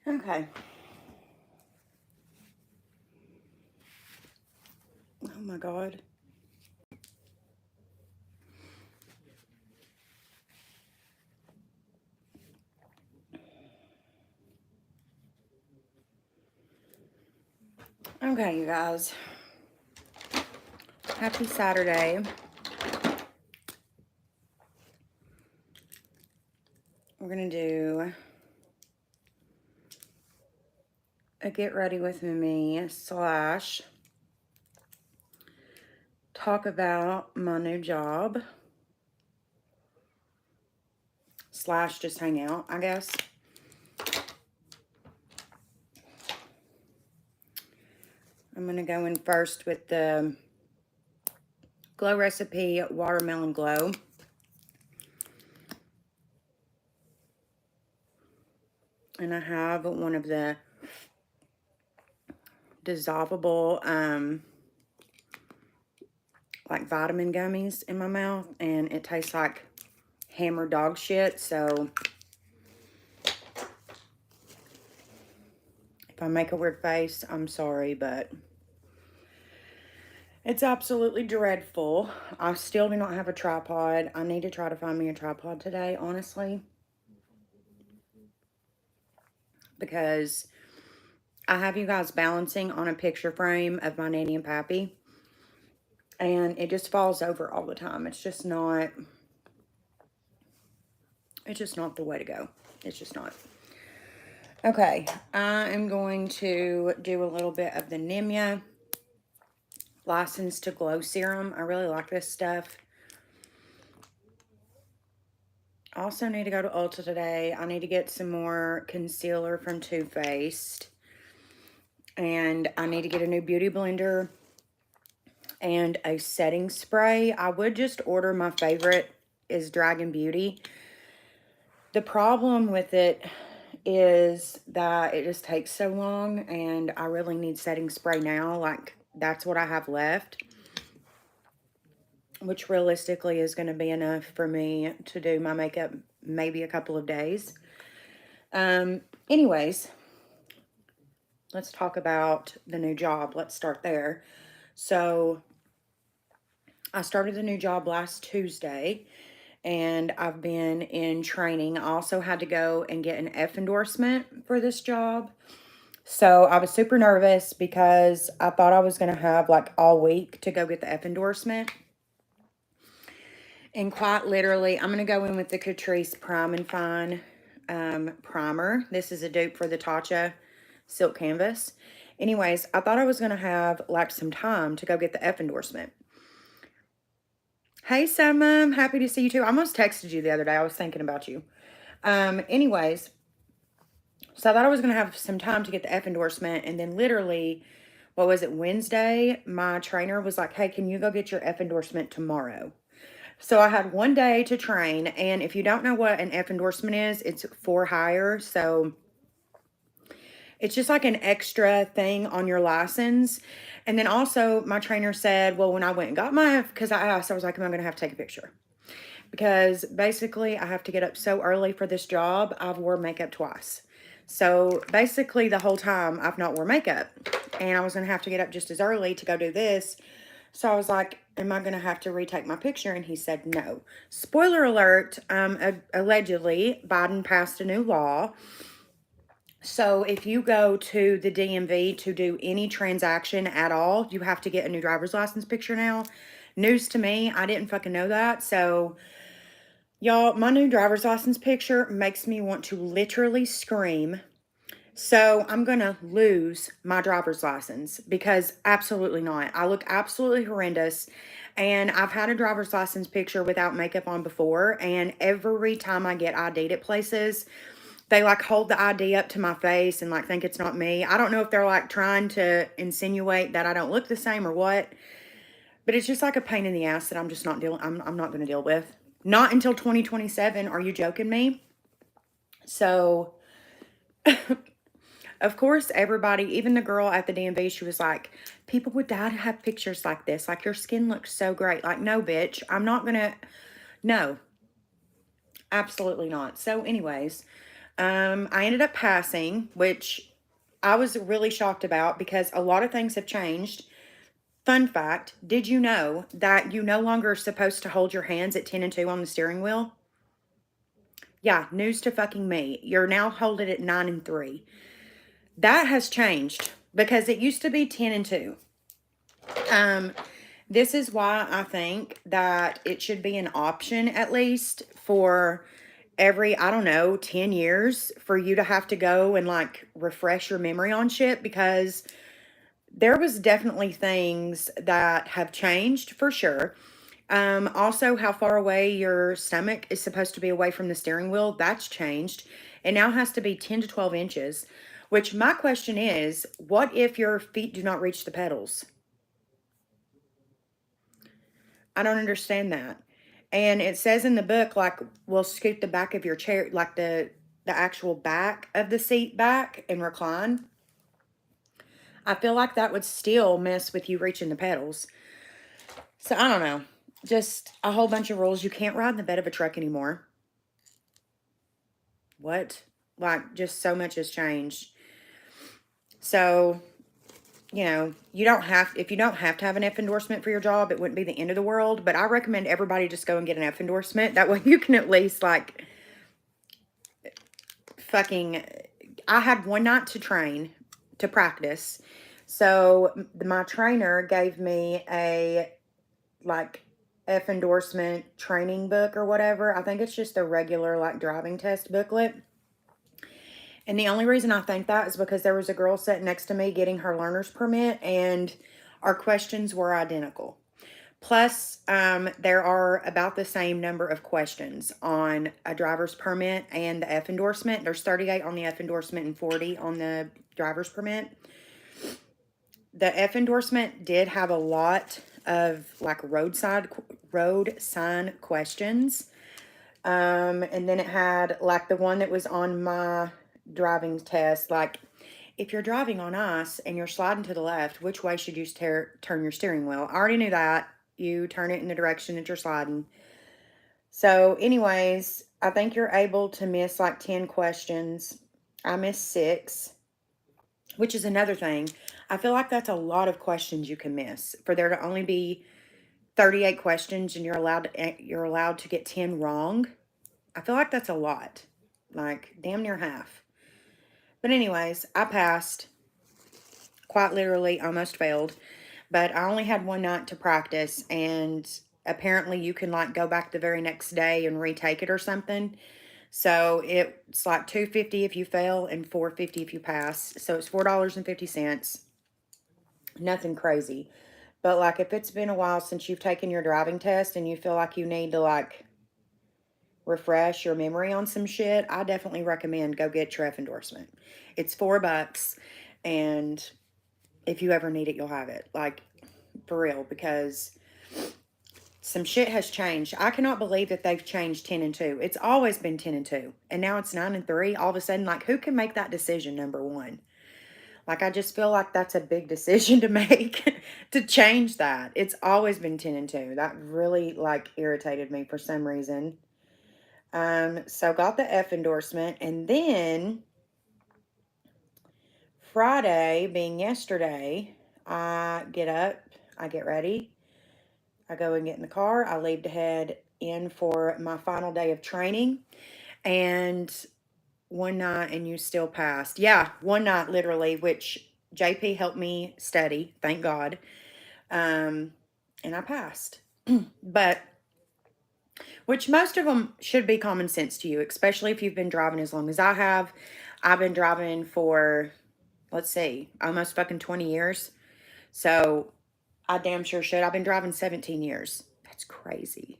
Okay. Oh my God. Okay, you guys. Happy Saturday. We're going to do a get ready with me / talk about my new job / just hang out, I guess. I'm going to go in first with the Glow Recipe Watermelon Glow. And I have one of the dissolvable like vitamin gummies in my mouth, and it tastes like hammer dog shit. So if I make a weird face, I'm sorry, but it's absolutely dreadful. I still do not have a tripod. I need to try to find me a tripod today, honestly, because I have you guys balancing on a picture frame of my Nanny and Pappy, and it just falls over all the time. It's just not the way to go. It's just not. Okay, I am going to do a little bit of the Nimya License to Glow Serum. I really like this stuff. I also need to go to Ulta today. I need to get some more concealer from Too Faced. And I need to get a new beauty blender and a setting spray. I would just order, my favorite is Dragon Beauty. The problem with it is that it just takes so long, and I really need setting spray now. Like, that's what I have left, which realistically is going to be enough for me to do my makeup maybe a couple of days. Anyways, let's talk about the new job. Let's start there. So I started the new job last Tuesday, and I've been in training. I also had to go and get an F endorsement for this job. So I was super nervous because I thought I was going to have like all week to go get the F endorsement. And quite literally, I'm going to go in with the Catrice Prime and Fine primer. This is a dupe for the Tatcha Silk Canvas. Anyways, I thought I was going to have like some time to go get the F endorsement. Hey, Sam, happy to see you too. I almost texted you the other day. I was thinking about you. Anyways, so I thought I was going to have some time to get the F endorsement. And then literally, what was it, Wednesday, my trainer was like, hey, can you go get your F endorsement tomorrow? So I had one day to train. And if you don't know what an F endorsement is, it's for hire. So it's just like an extra thing on your license. And then also my trainer said, well, when I went and got my, because I asked, I was like, am I going to have to take a picture? Because basically I have to get up so early for this job. I've worn makeup twice. So basically the whole time I've not worn makeup, and I was going to have to get up just as early to go do this. So I was like, am I going to have to retake my picture? And he said, no. Spoiler alert, allegedly Biden passed a new law. So if you go to the DMV to do any transaction at all, you have to get a new driver's license picture now. News to me. I didn't fucking know that. So y'all, my new driver's license picture makes me want to literally scream. So I'm going to lose my driver's license because absolutely not. I look absolutely horrendous. And I've had a driver's license picture without makeup on before. And every time I get ID'd at places, they like hold the ID up to my face and like think it's not me. I don't know if they're like trying to insinuate that I don't look the same or what. But it's just like a pain in the ass that I'm just not dealing. I'm not going to deal with. Not until 2027. Are you joking me? So, of course, everybody, even the girl at the DMV, she was like, people would die to have pictures like this. Like, your skin looks so great. Like, no, bitch. I'm not going to. No. Absolutely not. So, anyways, I ended up passing, which I was really shocked about because a lot of things have changed. Fun fact, did you know that you no longer are supposed to hold your hands at 10 and 2 on the steering wheel? Yeah, news to fucking me. You're now holding it 9 and 3. That has changed because it used to be 10 and 2. This is why I think that it should be an option at least for every, I don't know, 10 years for you to have to go and like refresh your memory on shit, because there was definitely things that have changed for sure. Also, how far away your stomach is supposed to be away from the steering wheel, that's changed. It now has to be 10 to 12 inches, which my question is, what if your feet do not reach the pedals? I don't understand that. And it says in the book, like, we'll scoot the back of your chair, like the actual back of the seat back and recline. I feel like that would still mess with you reaching the pedals. So I don't know. Just a whole bunch of rules. You can't ride in the bed of a truck anymore. What? Like, just so much has changed. So, you know, if you don't have to have an F endorsement for your job, it wouldn't be the end of the world. But I recommend everybody just go and get an F endorsement. That way you can at least, like, fucking, I had one night to train, to practice. So my trainer gave me a, like, F endorsement training book or whatever. I think it's just a regular, like, driving test booklet. And the only reason I think that is because there was a girl sitting next to me getting her learner's permit, and our questions were identical. Plus, there are about the same number of questions on a driver's permit and the F endorsement. There's 38 on the F endorsement and 40 on the driver's permit. The F endorsement did have a lot of like road sign questions. And then it had like the one that was on my driving test, like, if you're driving on ice and you're sliding to the left, which way should you turn your steering wheel? I already knew that. You turn it in the direction that you're sliding. So anyways, I think you're able to miss like 10 questions. I missed 6, which is another thing. I feel like that's a lot of questions you can miss for there to only be 38 questions and you're allowed to get 10 wrong. I feel like that's a lot. Like damn near half. But anyways, I passed. Quite literally almost failed. But I only had one night to practice, and apparently you can like go back the very next day and retake it or something. So it's like $2.50 if you fail and $4.50 if you pass. So it's $4.50. Nothing crazy. But like if it's been a while since you've taken your driving test and you feel like you need to like refresh your memory on some shit, I definitely recommend go get your F endorsement. It's $4, and if you ever need it, you'll have it. Like, for real, because some shit has changed. I cannot believe that they've changed 10 and 2. It's always been 10 and 2. And now it's 9 and 3. All of a sudden, like, who can make that decision, number one? Like, I just feel like that's a big decision to make, to change that. It's always been 10 and 2. That really, like, irritated me for some reason. So got the F endorsement, and then Friday, being yesterday, I get up, I get ready, I go and get in the car, I leave to head in for my final day of training, and one night, and you still passed. Yeah, one night, literally, which JP helped me study, thank God, and I passed. But which most of them should be common sense to you, especially if you've been driving as long as I have. I've been driving for, let's see, almost fucking 20 years. So I damn sure should. I've been driving 17 years. That's crazy.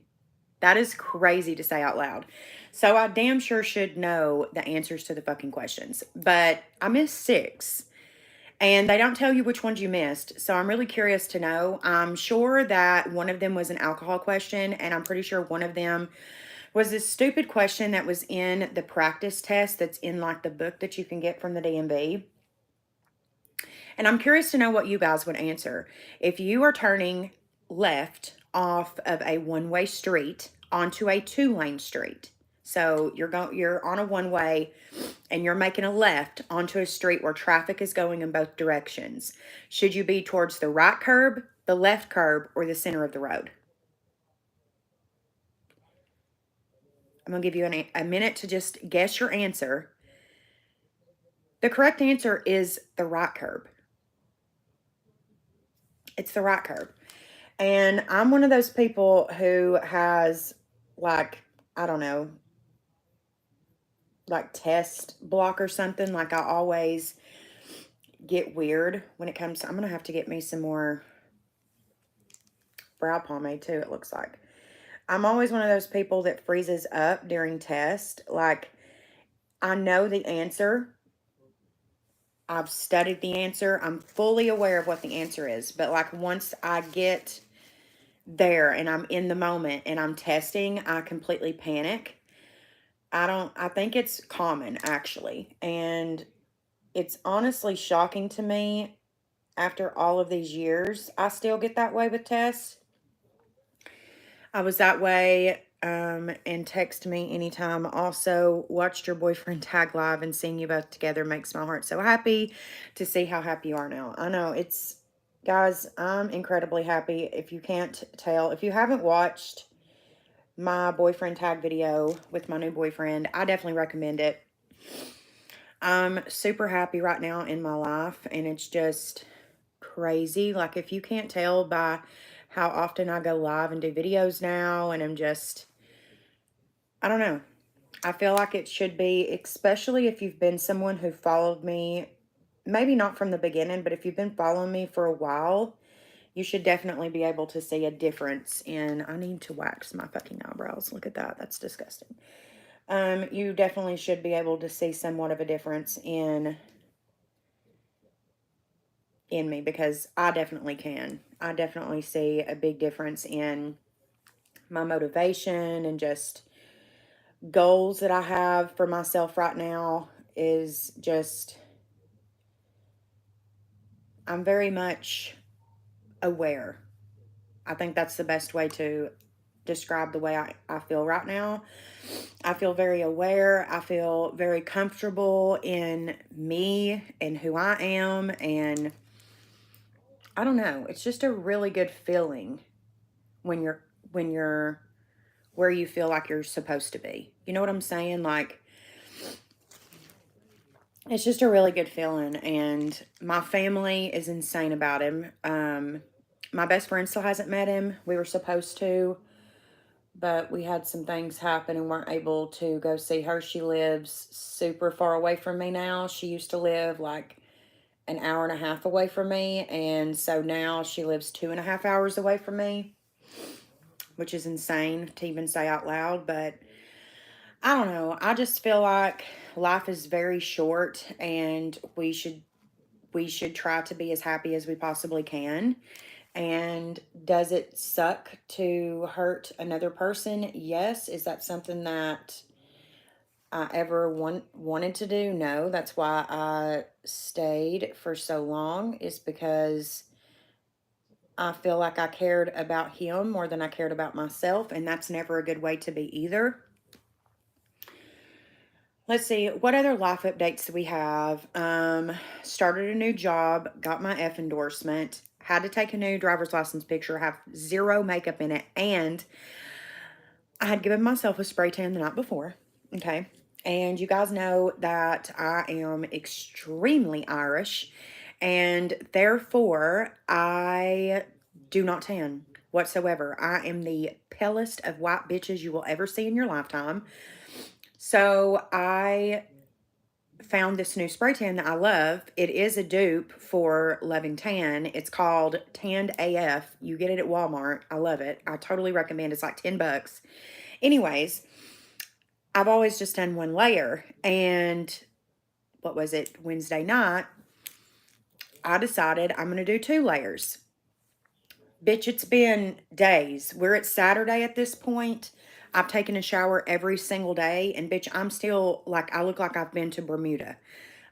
That is crazy to say out loud. So I damn sure should know the answers to the fucking questions. But I missed 6. And they don't tell you which ones you missed. So I'm really curious to know. I'm sure that one of them was an alcohol question. And I'm pretty sure one of them was this stupid question that was in the practice test that's in like the book that you can get from the DMV. And I'm curious to know what you guys would answer. If you are turning left off of a one-way street onto a 2-lane street. So you're on a one-way and you're making a left onto a street where traffic is going in both directions. Should you be towards the right curb, the left curb, or the center of the road? I'm going to give you a minute to just guess your answer. The correct answer is the right curb. It's the right curb. And I'm one of those people who has, like, I don't know, like test block or something. Like, I always get weird when it comes to, I'm going to have to get me some more brow pomade too, it looks like. I'm always one of those people that freezes up during test. Like, I know the answer. I've studied the answer. I'm fully aware of what the answer is. But, like, once I get there and I'm in the moment and I'm testing, I completely panic. I think it's common, actually. And it's honestly shocking to me after all of these years. I still get that way with tests. I was that way, and text me anytime. Also, watched your boyfriend tag live, and seeing you both together makes my heart so happy to see how happy you are now. I know it's, guys, I'm incredibly happy. If you can't tell, if you haven't watched my boyfriend tag video with my new boyfriend, I definitely recommend it. I'm super happy right now in my life, and it's just crazy. Like, if you can't tell by how often I go live and do videos now, and I'm just, I don't know. I feel like it should be, especially if you've been someone who followed me, maybe not from the beginning, but if you've been following me for a while, you should definitely be able to see a difference in, I need to wax my fucking eyebrows. Look at that. That's disgusting. You definitely should be able to see somewhat of a difference in me, because I definitely can. I definitely see a big difference in my motivation and just goals that I have for myself right now. Is just, I'm very much aware. I think that's the best way to describe the way I feel right now. I feel very aware. I feel very comfortable in me and who I am. And I don't know, it's just a really good feeling when you're where you feel like you're supposed to be. You know what I'm saying? Like, it's just a really good feeling. And my family is insane about him. My best friend still hasn't met him. We were supposed to, but we had some things happen and weren't able to go see her. She lives super far away from me now. She used to live like an hour and a half away from me, and so now she lives 2.5 hours away from me, which is insane to even say out loud. But I don't know. I just feel like life is very short, and we should try to be as happy as we possibly can. And does it suck to hurt another person? Yes. Is that something that I ever wanted to do? No. That's why I stayed for so long, is because I feel like I cared about him more than I cared about myself, and that's never a good way to be either. Let's see, what other life updates do we have? Started a new job, got my F endorsement, had to take a new driver's license picture, have zero makeup in it, and I had given myself a spray tan the night before. Okay. And you guys know that I am extremely Irish, and therefore I do not tan whatsoever. I am the palest of white bitches you will ever see in your lifetime. So I found this new spray tan that I love. It is a dupe for Loving Tan. It's called Tanned AF. You get it at Walmart. I love it. I totally recommend. It's like $10. Anyways, I've always just done one layer, and what was it, Wednesday night, I decided I'm going to do 2 layers. Bitch, it's been days. We're at Saturday at this point. I've taken a shower every single day, and bitch, I'm still like, I look like I've been to Bermuda.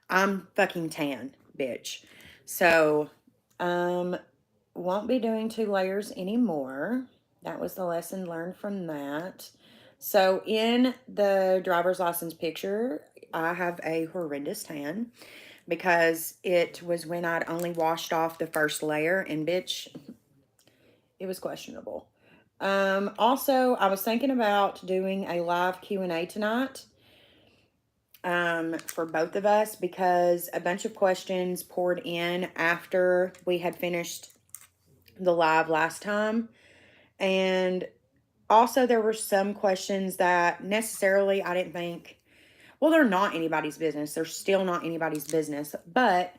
I'm fucking tan, bitch. So, won't be doing 2 layers anymore. That was the lesson learned from that. So in the driver's license picture, I have a horrendous tan because it was when I'd only washed off the first layer, and bitch, it was questionable. Also, I was thinking about doing a live Q&A tonight for both of us because a bunch of questions poured in after we had finished the live last time. And also, there were some questions that necessarily I didn't think, well, they're not anybody's business. They're still not anybody's business. But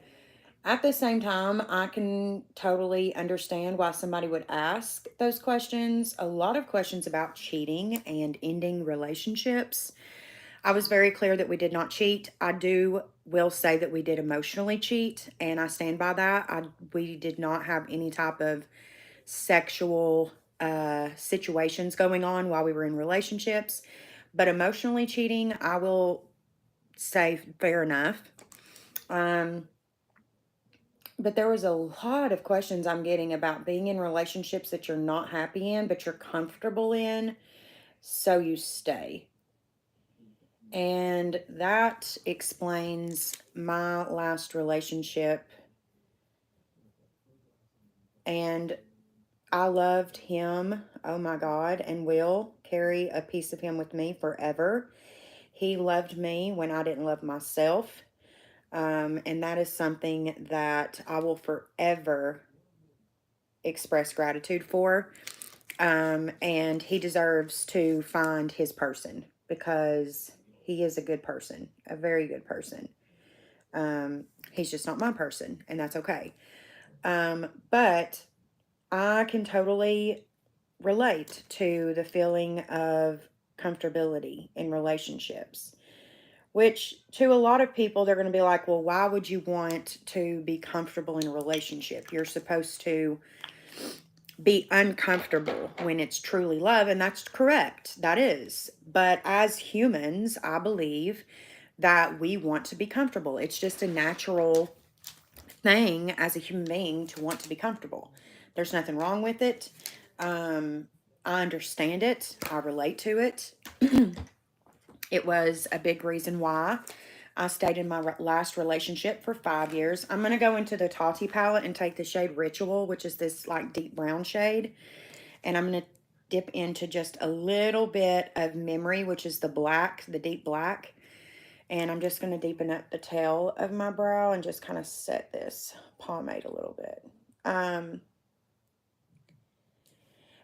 at the same time, I can totally understand why somebody would ask those questions. A lot of questions about cheating and ending relationships. I was very clear that we did not cheat. Will say that we did emotionally cheat, and I stand by that. We did not have any type of sexual situations going on while we were in relationships. But emotionally cheating, I will say fair enough. But there was a lot of questions I'm getting about being in relationships that you're not happy in, but you're comfortable in, so you stay. And that explains my last relationship. And I loved him, oh my God, and will carry a piece of him with me forever. He loved me when I didn't love myself. And that is something that I will forever express gratitude for. And he deserves to find his person because he is a good person, a very good person. He's just not my person, and that's okay. But I can totally relate to the feeling of comfortability in relationships, which to a lot of people, they're going to be like, well, why would you want to be comfortable in a relationship? You're supposed to be uncomfortable when it's truly love, and that's correct. That is. But as humans, I believe that we want to be comfortable. It's just a natural thing as a human being to want to be comfortable. There's nothing wrong with it. I understand it. I relate to it. It was a big reason why I stayed in my last relationship for 5 years. I'm going to go into the Tati palette and take the shade Ritual, which is this like deep brown shade. And I'm going to dip into just a little bit of Memory, which is the black, the deep black. And I'm just going to deepen up the tail of my brow and just kind of set this pomade a little bit.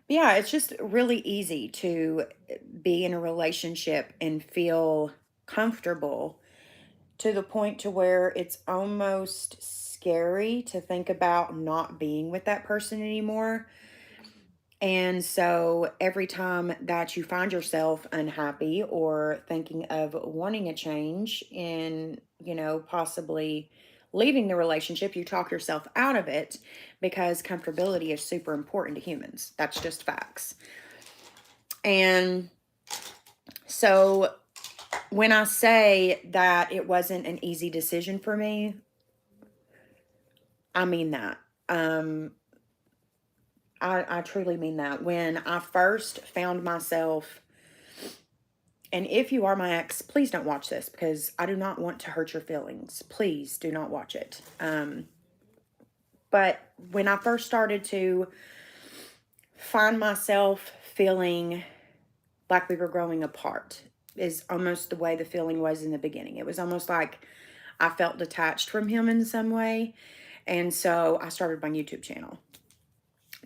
Yeah, it's just really easy to be in a relationship and feel comfortable to the point to where it's almost scary to think about not being with that person anymore. And so every time that you find yourself unhappy or thinking of wanting a change in, possibly leaving the relationship, you talk yourself out of it because comfortability is super important to humans. That's just facts. And so when I say that it wasn't an easy decision for me, I mean that. I truly mean that. When I first found myself, and if you are my ex, please don't watch this because I do not want to hurt your feelings. Please do not watch it. But when I first started to find myself feeling like we were growing apart, is almost the way the feeling was in the beginning. It was almost like I felt detached from him in some way. And so I started my YouTube channel.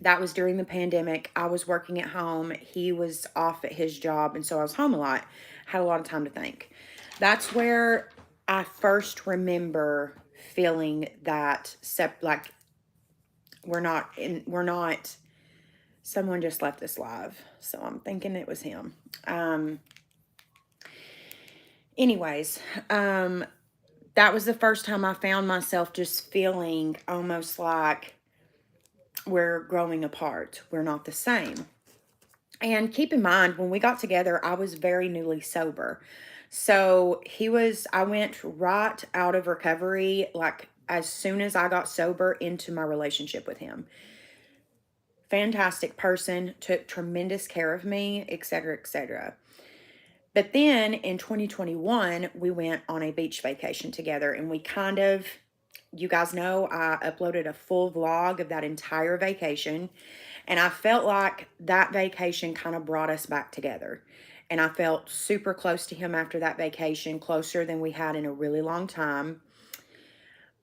That was during the pandemic. I was working at home. He was off at his job. And so I was home a lot. Had a lot of time to think. That's where I first remember feeling that like we're not, someone just left this live. So I'm thinking it was him. Anyways, that was the first time I found myself just feeling almost like we're growing apart. We're not the same. And keep in mind, when we got together, I was very newly sober. So I went right out of recovery, like as soon as I got sober, into my relationship with him. Fantastic person, took tremendous care of me, etc., etc. But then in 2021, we went on a beach vacation together, and we kind of, you guys know, I uploaded a full vlog of that entire vacation. And I felt like that vacation kind of brought us back together. And I felt super close to him after that vacation, closer than we had in a really long time.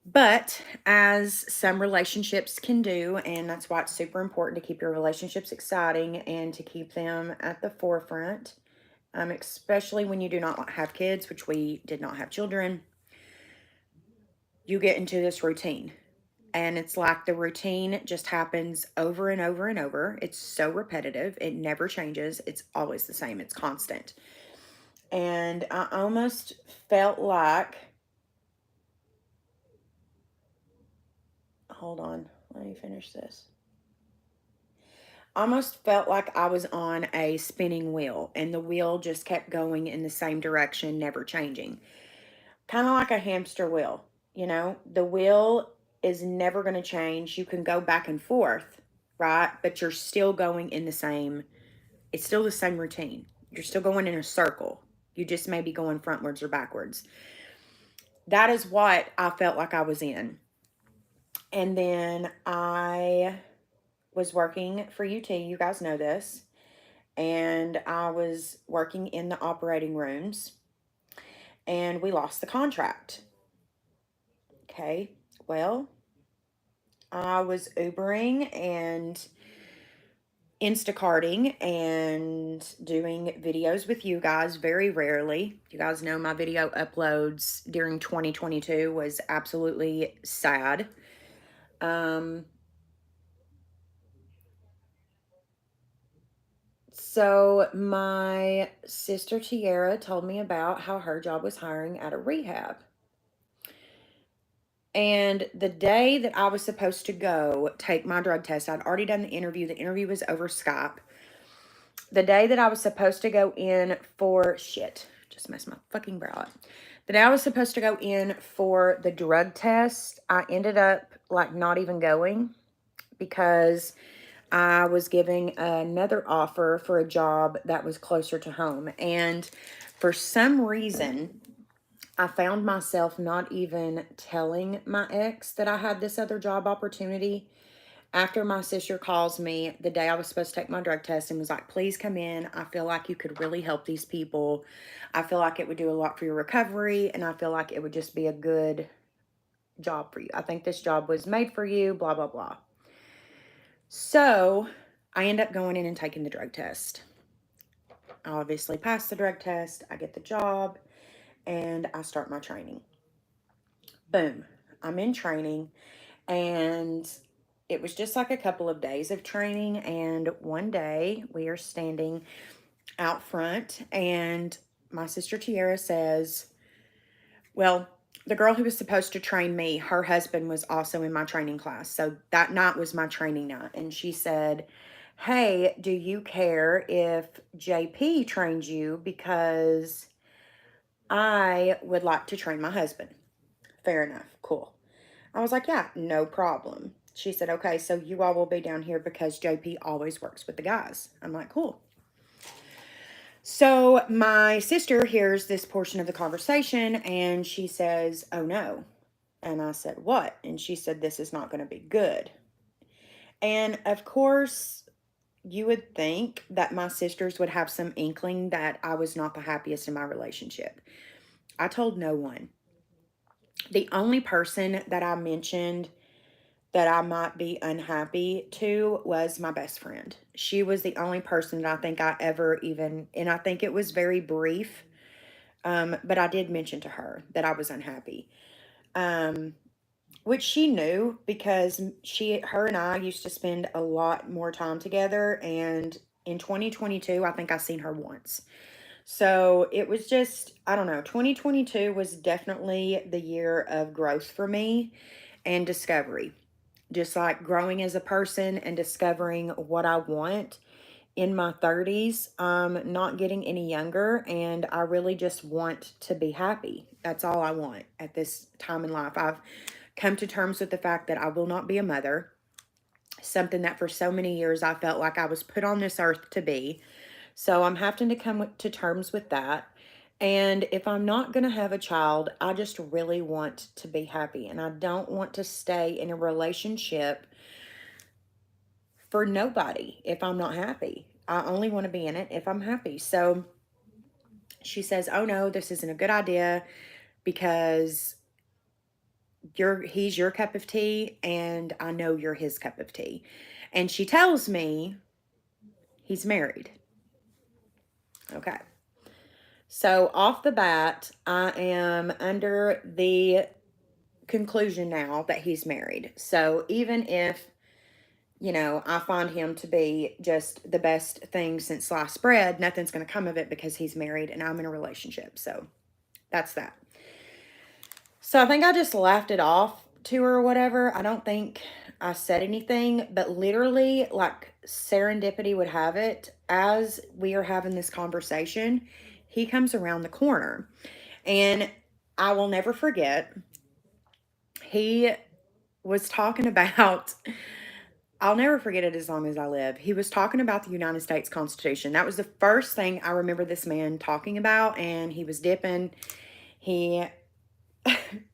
But as some relationships can do, and that's why it's super important to keep your relationships exciting and to keep them at the forefront, especially when you do not have kids, which we did not have children, you get into this routine. And it's like the routine just happens over and over and over. It's so repetitive. It never changes. It's always the same. It's constant. And I almost felt like, hold on, let me finish this. Almost felt like I was on a spinning wheel and the wheel just kept going in the same direction, never changing. Kind of like a hamster wheel, you know? The wheel is never going to change. You can go back and forth, right? But you're still going in the same, it's still the same routine. You're still going in a circle. You just may be going frontwards or backwards. That is what I felt like I was in. And then I was working for UT. You guys know this. And I was working in the operating rooms. And we lost the contract. Okay. Well, I was Ubering and Instacarting and doing videos with you guys very rarely. You guys know my video uploads during 2022 was absolutely sad. So my sister Tiara told me about how her job was hiring at a rehab. And the day that I was supposed to go take my drug test, I'd already done the interview. The interview was over Skype. The day that I was supposed to go in for, shit, just messed my fucking brow up. The day I was supposed to go in for the drug test, I ended up like not even going because I was giving another offer for a job that was closer to home. And for some reason, I found myself not even telling my ex that I had this other job opportunity. After my sister calls me the day I was supposed to take my drug test and was like, please come in. I feel like you could really help these people. I feel like it would do a lot for your recovery. And I feel like it would just be a good job for you. I think this job was made for you, blah, blah, blah. So I end up going in and taking the drug test. I obviously pass the drug test. I get the job and I start my training. Boom. I'm in training and it was just like a couple of days of training. And one day we are standing out front and my sister Tiara says, well, the girl who was supposed to train me, her husband was also in my training class. So that night was my training night. And she said, hey, do you care if JP trains you? Because I would like to train my husband. Fair enough. Cool. I was like, yeah, no problem. She said, okay, so you all will be down here because JP always works with the guys. I'm like, cool. So my sister hears this portion of the conversation and she says, oh no. And I said, what? And she said, this is not going to be good. And of course, you would think that my sisters would have some inkling that I was not the happiest in my relationship. I told no one. The only person that I mentioned that I might be unhappy to was my best friend. She was the only person that I think I ever even, and I think it was very brief, but I did mention to her that I was unhappy. Which she knew because her and I used to spend a lot more time together. And in 2022, I think I seen her once. So it was just, I don't know, 2022 was definitely the year of growth for me and discovery. Just like growing as a person and discovering what I want in my 30s, not getting any younger, and I really just want to be happy. That's all I want at this time in life. I've come to terms with the fact that I will not be a mother, something that for so many years I felt like I was put on this earth to be. So I'm having to come to terms with that. And if I'm not going to have a child, I just really want to be happy. And I don't want to stay in a relationship for nobody if I'm not happy. I only want to be in it if I'm happy. So she says, "Oh no, this isn't a good idea because he's your cup of tea and I know you're his cup of tea." And she tells me he's married. Okay. So off the bat, I am under the conclusion now that he's married. So even if, I find him to be just the best thing since sliced bread, nothing's going to come of it because he's married and I'm in a relationship. So that's that. So I think I just laughed it off to her or whatever. I don't think I said anything, but literally, like serendipity would have it, as we are having this conversation, he comes around the corner. And I will never forget, he was talking about, I'll never forget it as long as I live. He was talking about the United States Constitution. That was the first thing I remember this man talking about, and he was dipping. He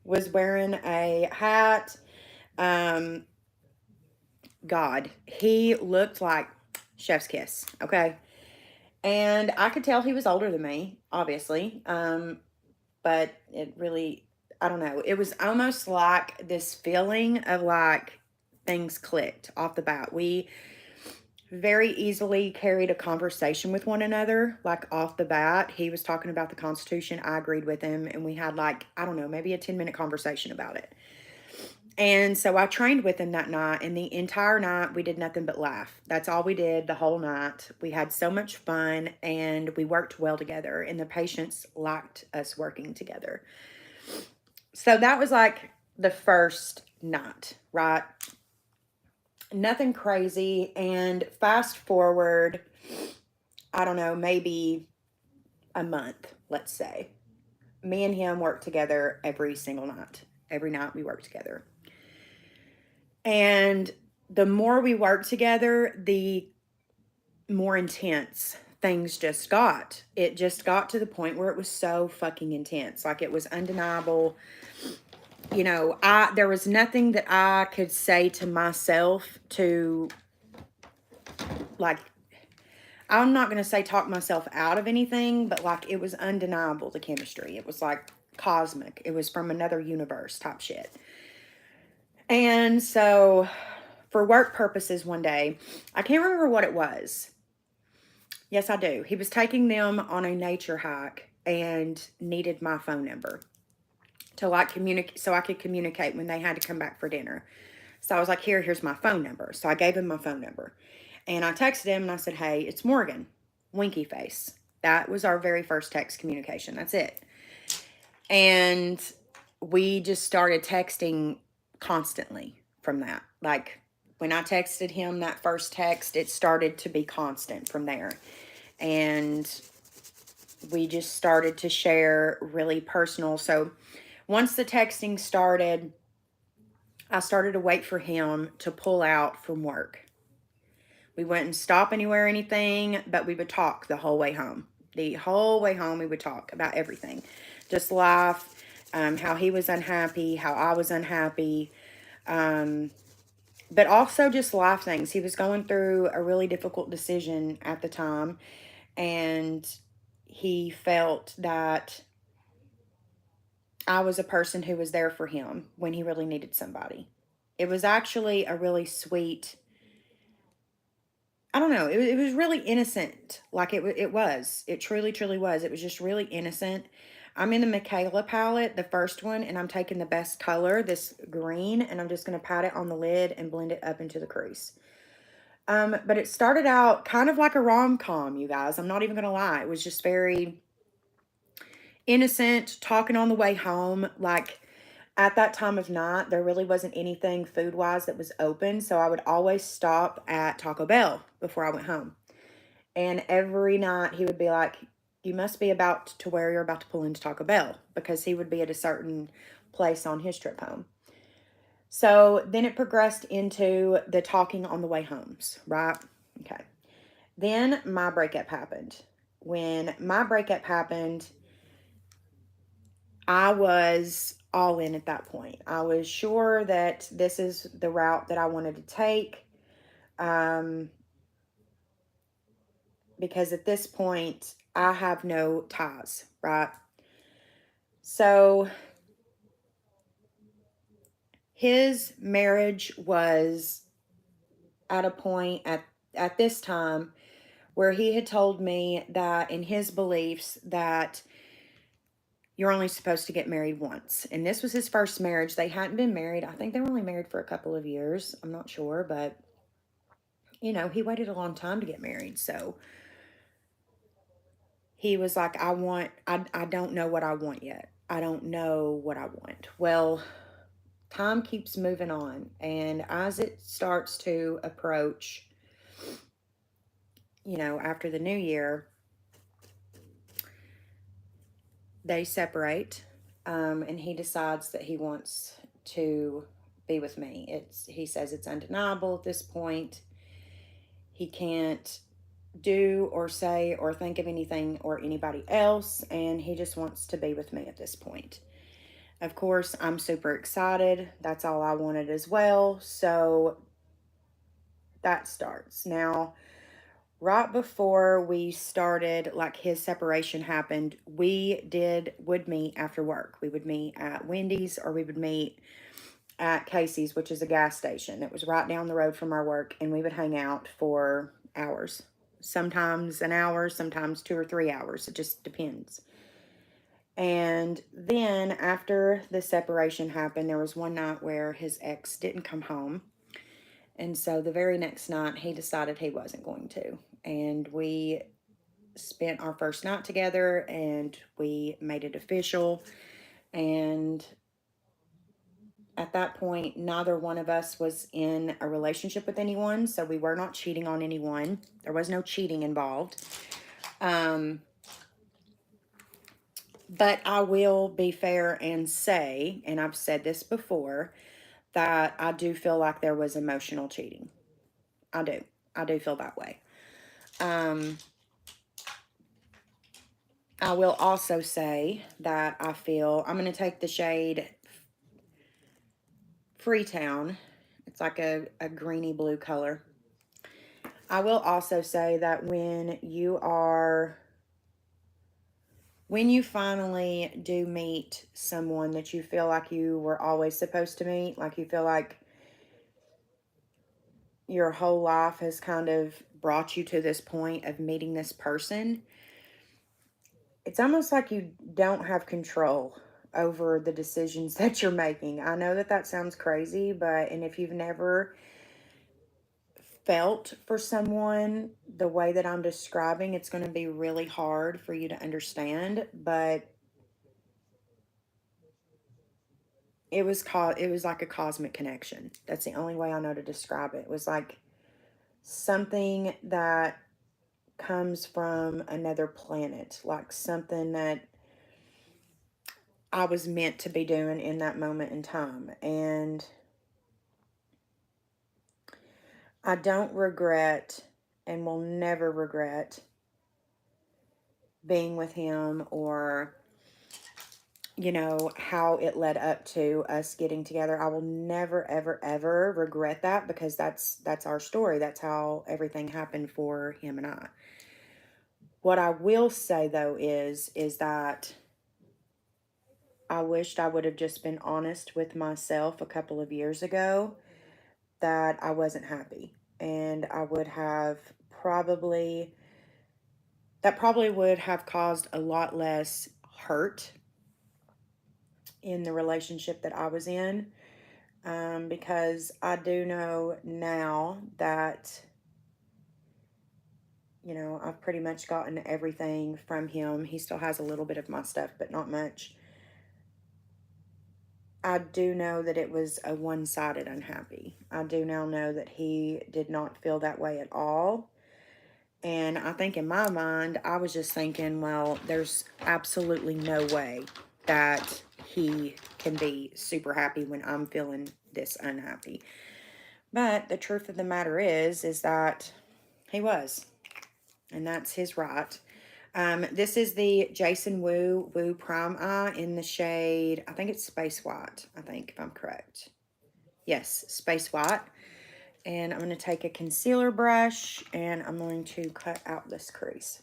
was wearing a hat. God, he looked like chef's kiss, okay? And I could tell he was older than me, obviously. But it really, I don't know. It was almost like this feeling of like things clicked off the bat. We very easily carried a conversation with one another, like off the bat. He was talking about the Constitution. I agreed with him, and we had like, I don't know, maybe a 10-minute conversation about it. And so I trained with him that night, and the entire night we did nothing but laugh. That's all we did the whole night. We had so much fun, and we worked well together, and the patients liked us working together. So that was like the first night, right? Nothing crazy. And fast forward, I don't know, maybe a month, let's say. Me and him worked together every single night. Every night we worked together. And the more we worked together, the more intense things just got. It just got to the point where it was so fucking intense. Like it was undeniable. There was nothing that I could say to myself to, like, I'm not going to say talk myself out of anything, but like it was undeniable, the chemistry. It was like cosmic. It was from another universe type shit. And so for work purposes one day, I can't remember what it was. Yes, I do. He was taking them on a nature hike and needed my phone number to like communicate, so I could communicate when they had to come back for dinner. So I was like, here's my phone number. So I gave him my phone number. And I texted him and I said, "Hey, it's Morgan." Winky face. That was our very first text communication. That's it. And we just started texting constantly from that. Like when I texted him that first text, it started to be constant from there. And we just started to share really personal. So once the texting started, I started to wait for him to pull out from work. We wouldn't stop anywhere or anything, but we would talk the whole way home. The whole way home, we would talk about everything. Just laugh, how he was unhappy, how I was unhappy, but also just life things. He was going through a really difficult decision at the time, and he felt that I was a person who was there for him when he really needed somebody. It was actually a really sweet, I don't know, it was really innocent. Like it was. It truly, truly was. It was just really innocent. I'm in the Michaela palette, the first one, and I'm taking the best color, this green, and I'm just going to pat it on the lid and blend it up into the crease. But it started out kind of like a rom-com, you guys. I'm not even going to lie. It was just very innocent, talking on the way home. Like at that time of night, there really wasn't anything food-wise that was open, so I would always stop at Taco Bell before I went home. And every night he would be like, "You must be about to where you're about to pull into Taco Bell," because he would be at a certain place on his trip home. So then it progressed into the talking on the way homes, right? Okay. Then my breakup happened. When my breakup happened, I was all in at that point. I was sure that this is the route that I wanted to take. Um, because at this point, I have no ties, right? So his marriage was at a point at this time where he had told me that in his beliefs that you're only supposed to get married once. And this was his first marriage. They hadn't been married. I think they were only married for a couple of years. I'm not sure, but he waited a long time to get married. So he was like, I don't know what I want yet. I don't know what I want. Well, time keeps moving on. And as it starts to approach, after the new year, they separate. And he decides that he wants to be with me. He says it's undeniable at this point. He can't do or say or think of anything or anybody else, and he just wants to be with me at this point. Of course, I'm super excited. That's all I wanted as well. So that starts. Now, right before we started, like his separation happened, would meet after work. We would meet at Wendy's, or we would meet at Casey's, which is a gas station. It was right down the road from our work, and we would hang out for hours. Sometimes an hour, sometimes 2 or 3 hours. It just depends. And then after the separation happened, there was one night where his ex didn't come home. And so the very next night, he decided he wasn't going to. And we spent our first night together, and we made it official. And at that point, neither one of us was in a relationship with anyone, so we were not cheating on anyone. There was no cheating involved. But I will be fair and say, and I've said this before, that I do feel like there was emotional cheating. I do. I do feel that way. I will also say that I feel, I'm going to take the shade Freetown. It's like a greeny blue color. I will also say that when you finally do meet someone that you feel like you were always supposed to meet, like you feel like your whole life has kind of brought you to this point of meeting this person, it's almost like you don't have control over the decisions that you're making. I know that sounds crazy, and if you've never felt for someone the way that I'm describing, it's going to be really hard for you to understand, but it was like a cosmic connection. That's the only way I know to describe it. It was like something that comes from another planet, like something that I was meant to be doing in that moment in time. And I don't regret and will never regret being with him, or how it led up to us getting together. I will never, ever, ever regret that, because that's our story. That's how everything happened for him and I. What I will say, though, is that I wished I would have just been honest with myself a couple of years ago that I wasn't happy. And I would have probably, that probably would have caused a lot less hurt in the relationship that I was in. Because I do know now that, I've pretty much gotten everything from him. He still has a little bit of my stuff, but not much. I do know that it was a one-sided unhappy. I do now know that he did not feel that way at all. And I think in my mind, I was just thinking, well, there's absolutely no way that he can be super happy when I'm feeling this unhappy. But the truth of the matter is that he was. and that's his right. This is the Jason Woo Prime Eye in the shade, I think it's Space White, I think, if I'm correct. Yes, Space White. And I'm going to take a concealer brush and I'm going to cut out this crease.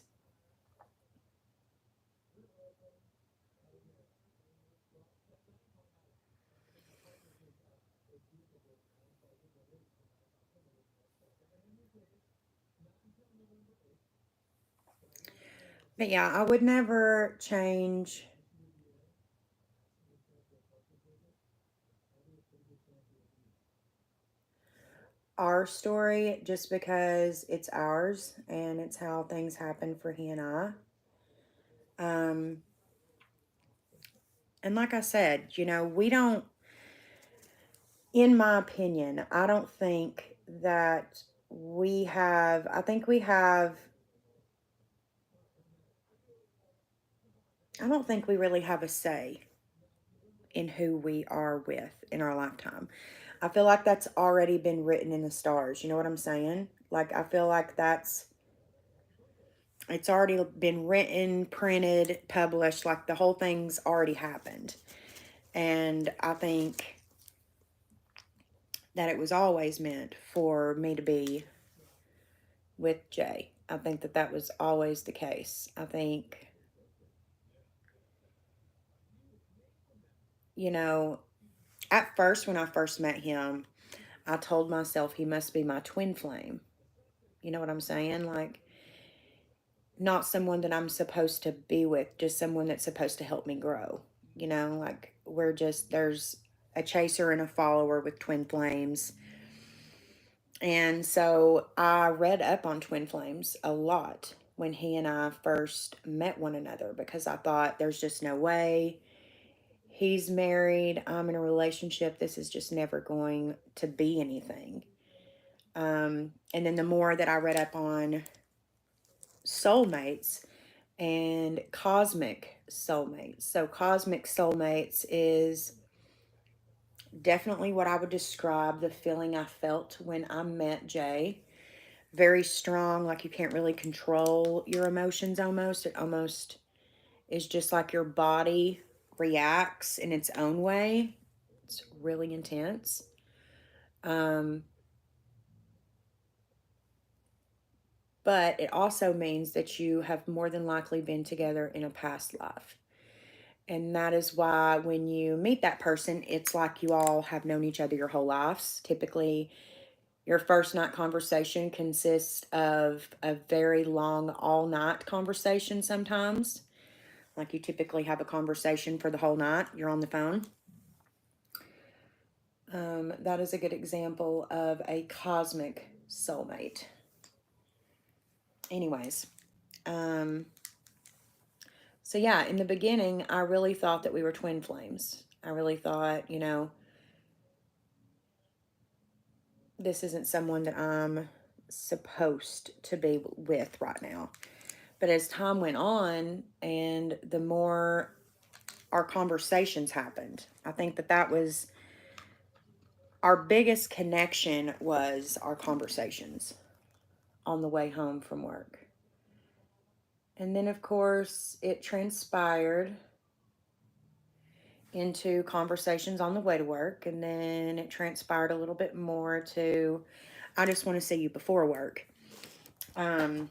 But yeah, I would never change our story just because it's ours and it's how things happen for he and I. And like I said, you know, we don't, in my opinion, I don't think that we have, I think we have, I don't think we really have a say in who we are with in our lifetime. I feel like that's already been written in the stars. You know what I'm saying? Like, I feel like it's already been written, printed, published. Like, the whole thing's already happened. And I think that it was always meant for me to be with Jay. I think that that was always the case. I think, you know, at first, when I first met him, I told myself he must be my twin flame. You know what I'm saying? Like, not someone that I'm supposed to be with, just someone that's supposed to help me grow. You know, like, there's a chaser and a follower with twin flames. And so I read up on twin flames a lot when he and I first met one another because I thought there's just no way. He's married, I'm in a relationship. This is just never going to be anything. And then the more that I read up on soulmates and cosmic soulmates. So, cosmic soulmates is definitely what I would describe the feeling I felt when I met Jay. Very strong, like you can't really control your emotions almost. It almost is just like your body reacts in its own way. It's really intense. Um, but it also means that you have more than likely been together in a past life. And that is why when you meet that person, it's like you all have known each other your whole lives. Typically, your first night conversation consists of a very long all night conversation sometimes. Like you typically have a conversation for the whole night, you're on the phone. That is a good example of a cosmic soulmate. Anyways, so yeah, in the beginning, I really thought that we were twin flames. I really thought, you know, this isn't someone that I'm supposed to be with right now. But as time went on and the more our conversations happened, I think that that was our biggest connection was our conversations on the way home from work. And then, of course, it transpired into conversations on the way to work. And then it transpired a little bit more to, I just want to see you before work. I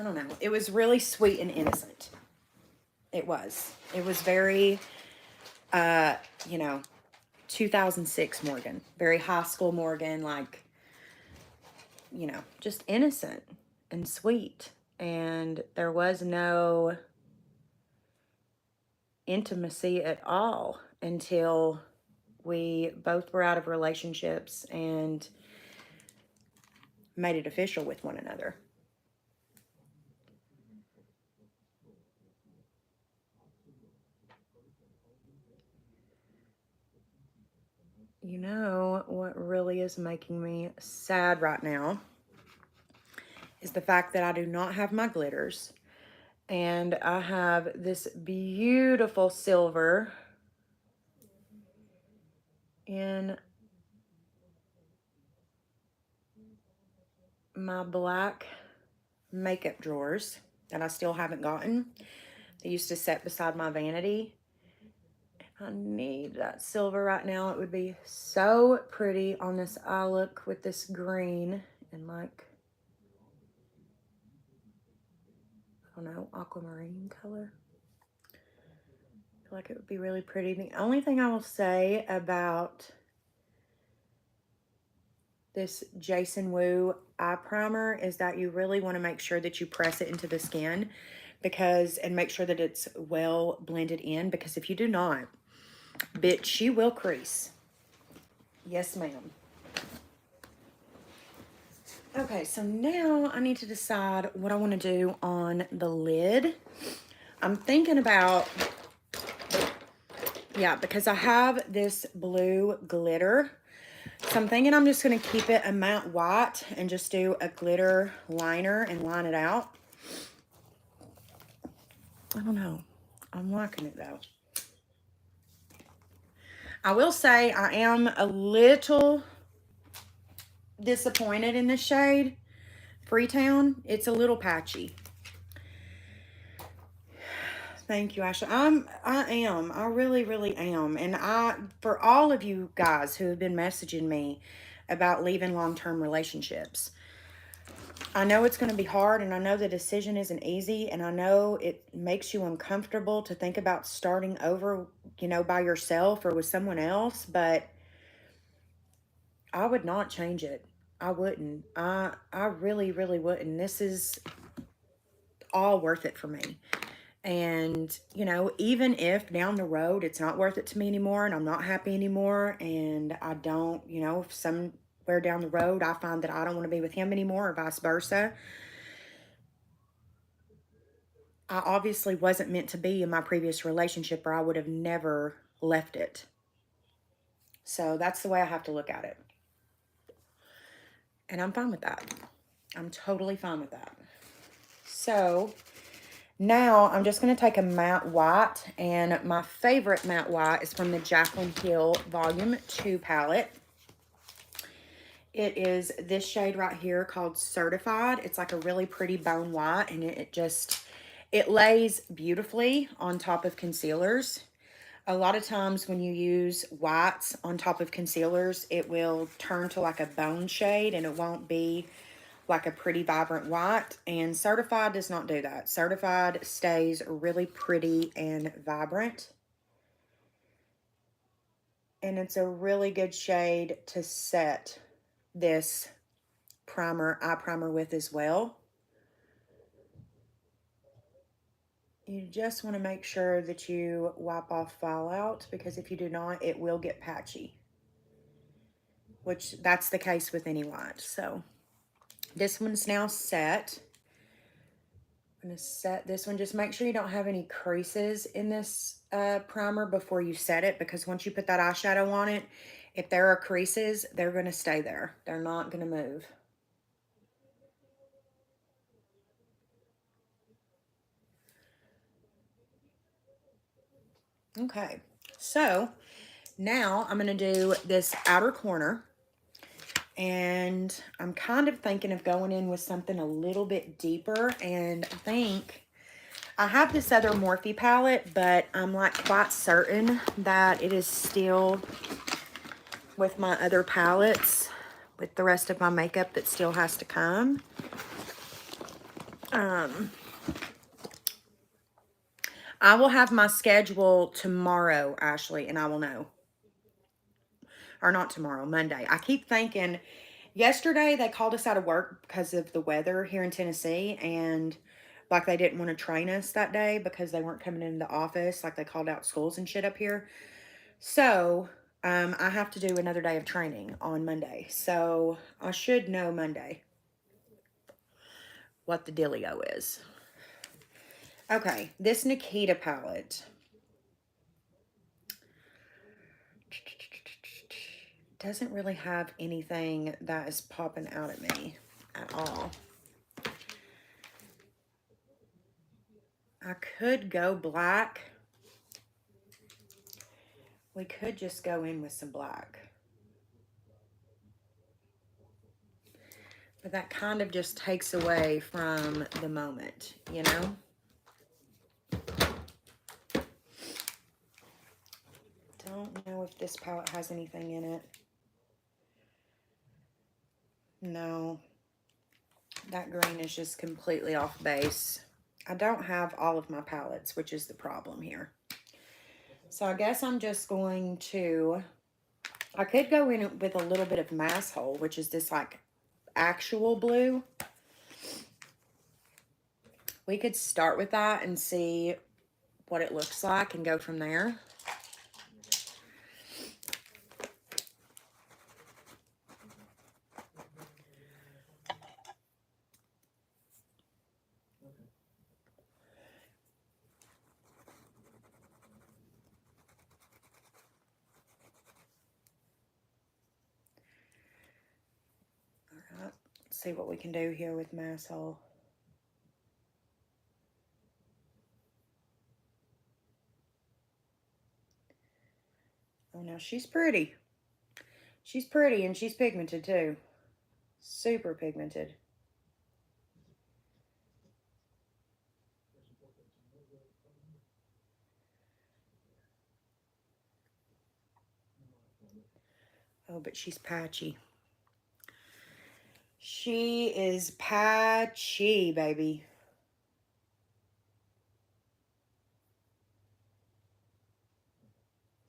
don't know. It was really sweet and innocent. It was. It was very, you know, 2006 Morgan. Very high school Morgan, like, you know, just innocent and sweet. And there was no intimacy at all until we both were out of relationships and made it official with one another. You know what really is making me sad right now is the fact that I do not have my glitters. And I have this beautiful silver in my black makeup drawers that I still haven't gotten. They used to sit beside my vanity. I need that silver right now. It would be so pretty on this eye look with this green and like, I don't know, aquamarine color. I feel like it would be really pretty. The only thing I will say about this Jason Wu eye primer is that you really want to make sure that you press it into the skin and make sure that it's well blended in, because if you do not, bitch, she will crease. Yes, ma'am. Okay, so now I need to decide what I want to do on the lid. I'm thinking about, yeah, because I have this blue glitter. So I'm thinking I'm just going to keep it a matte white and just do a glitter liner and line it out. I don't know. I'm liking it though. I will say I am a little disappointed in this shade, Freetown. It's a little patchy. Thank you, Ashley. I really, really am. And for all of you guys who have been messaging me about leaving long-term relationships, I know it's going to be hard, and I know the decision isn't easy, and I know it makes you uncomfortable to think about starting over, you know, by yourself or with someone else, but I would not change it. I wouldn't. I really, really wouldn't. This is all worth it for me. And, you know, even if down the road it's not worth it to me anymore and I'm not happy anymore and I don't, you know, if somewhere down the road I find that I don't want to be with him anymore or vice versa, I obviously wasn't meant to be in my previous relationship or I would have never left it. So that's the way I have to look at it. And I'm fine with that. I'm totally fine with that. So now I'm just going to take a matte white, and my favorite matte white is from the Jaclyn Hill Volume 2 palette. It is this shade right here called Certified. It's like a really pretty bone white, and it lays beautifully on top of concealers. A lot of times when you use whites on top of concealers, it will turn to like a bone shade and it won't be like a pretty vibrant white, and Certified does not do that. Certified stays really pretty and vibrant, and it's a really good shade to set this eye primer with as well. You just want to make sure that you wipe off fallout, because if you do not, it will get patchy, which that's the case with any white. So this one's now set. I'm going to set this one. Just make sure you don't have any creases in this primer before you set it, because once you put that eyeshadow on it, if there are creases, they're going to stay there. They're not going to move. Okay, so now I'm going to do this outer corner, and I'm kind of thinking of going in with something a little bit deeper, and I think I have this other Morphe palette, but I'm like quite certain that it is still with my other palettes, with the rest of my makeup that still has to come. I will have my schedule tomorrow, Ashley, and I will know. Or not tomorrow, Monday. I keep thinking, yesterday they called us out of work because of the weather here in Tennessee, and like they didn't want to train us that day because they weren't coming into the office, like they called out schools and shit up here. So I have to do another day of training on Monday. So I should know Monday what the dealio is. Okay, this Nikita palette doesn't really have anything that is popping out at me at all. I could go black. We could just go in with some black. But that kind of just takes away from the moment, you know? Don't know if this palette has anything in it. No. That green is just completely off base. I don't have all of my palettes, which is the problem here. So I guess I'm just going to... I could go in with a little bit of Mass Hole, which is this like actual blue. We could start with that and see what it looks like and go from there. All right, let's see what we can do here with Mass Hole. Oh, now she's pretty. She's pretty and she's pigmented too. Super pigmented. Oh, but she's patchy. She is patchy, baby.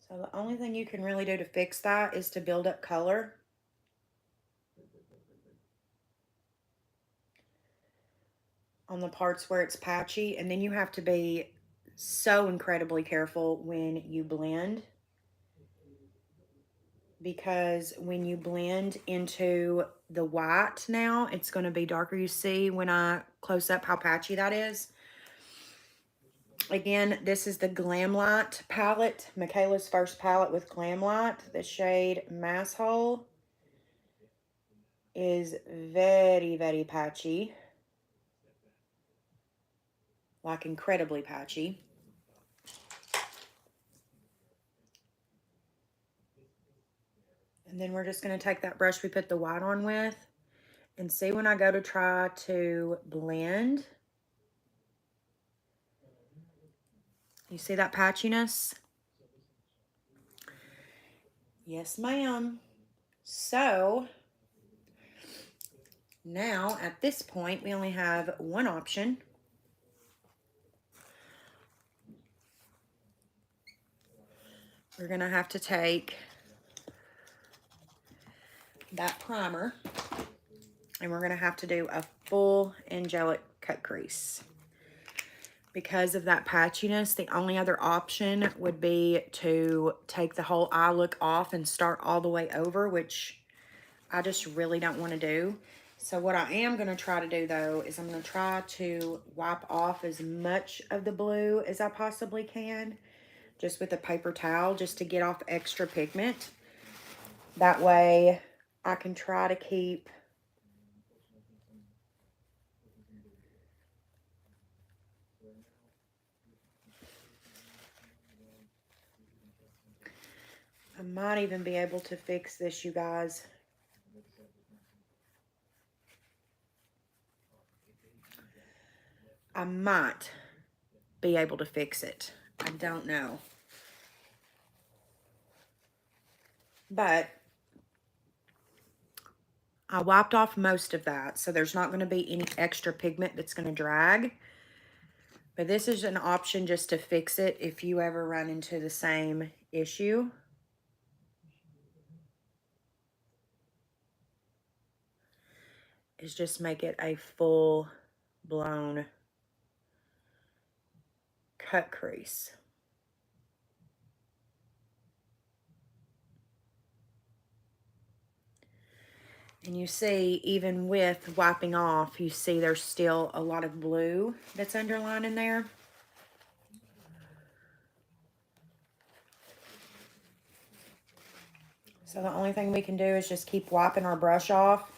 So the only thing you can really do to fix that is to build up color. On the parts where it's patchy, and then you have to be so incredibly careful when you blend, because when you blend into the white now, it's going to be darker. You see when I close up how patchy that is. Again, this is the Glamlite palette, Michaela's first palette with Glamlite. The shade Mass Hole is very, very patchy. Like incredibly patchy. And then we're just going to take that brush we put the white on with and see when I go to try to blend. You see that patchiness? Yes, ma'am. So now at this point, we only have one option. We're going to have to take that primer and we're going to have to do a full angelic cut crease. Because of that patchiness, the only other option would be to take the whole eye look off and start all the way over, which I just really don't want to do. So what I am going to try to do, though, is I'm going to try to wipe off as much of the blue as I possibly can, just with a paper towel, just to get off extra pigment. That way I can try to keep I might even be able to fix this, you guys. I might be able to fix it. I don't know. But I wiped off most of that, so there's not going to be any extra pigment that's going to drag. But this is an option just to fix it if you ever run into the same issue. Is just make it a full-blown cut crease. And you see, even with wiping off, you see there's still a lot of blue that's underlining there. So the only thing we can do is just keep wiping our brush off.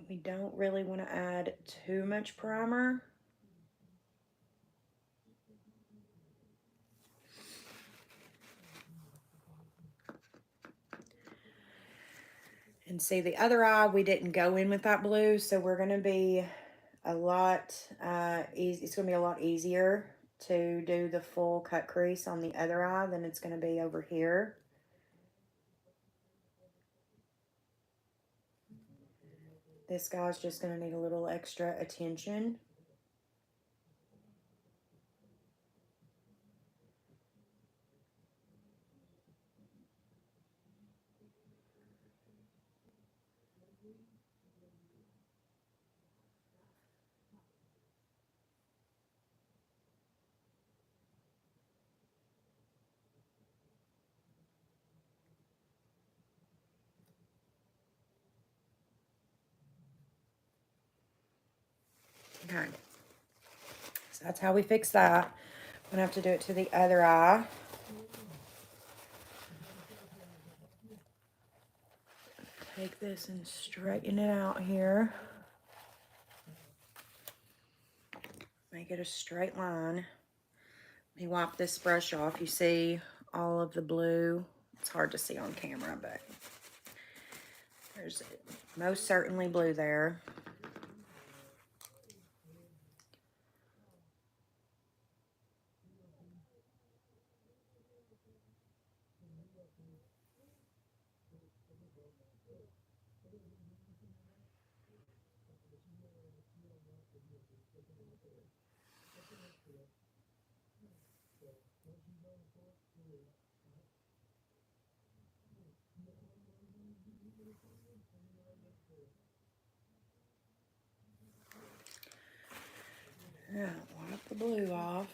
We don't really want to add too much primer. And see, the other eye, we didn't go in with that blue, so we're going to be a lot, easy. It's going to be a lot easier to do the full cut crease on the other eye than it's going to be over here. This guy's just going to need a little extra attention. Okay. So that's how we fix that. I'm going to have to do it to the other eye. Take this and straighten it out here. Make it a straight line. Let me wipe this brush off. You see all of the blue. It's hard to see on camera, but there's most certainly blue there. Yeah, wipe the blue off.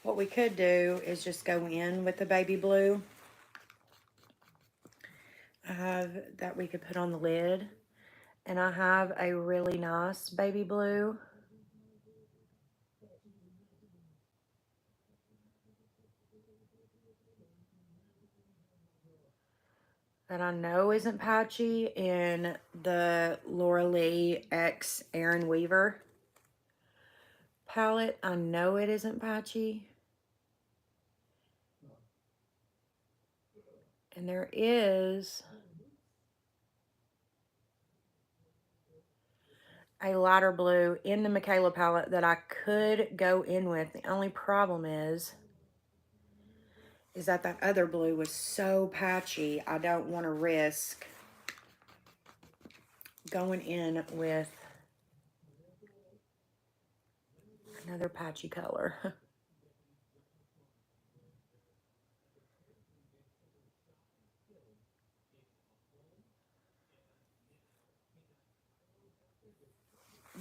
What we could do is just go in with the baby blue. I have that we could put on the lid. And I have a really nice baby blue. That I know isn't patchy in the Laura Lee X Aaron Weaver palette. I know it isn't patchy. And there is a lighter blue in the Michaela palette that I could go in with. The only problem is that other blue was so patchy. I don't want to risk going in with another patchy color.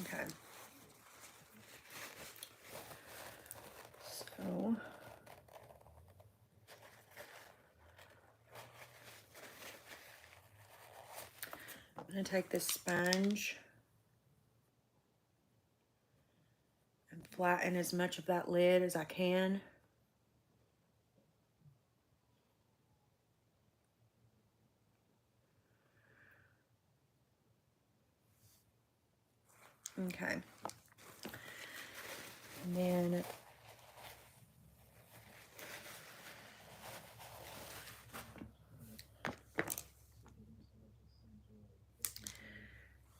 Okay. So I'm going to take this sponge and flatten as much of that lid as I can. Okay. And then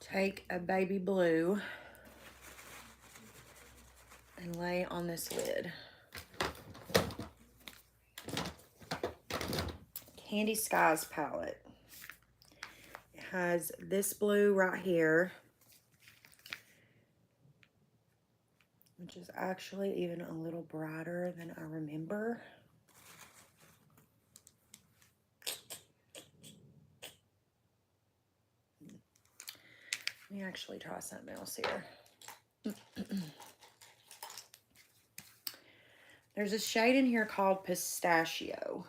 take a baby blue and lay on this lid. Candy Skies palette. It has this blue right here, which is actually even a little brighter than I remember. Let me actually try something else here. There's a shade in here called Pistachio.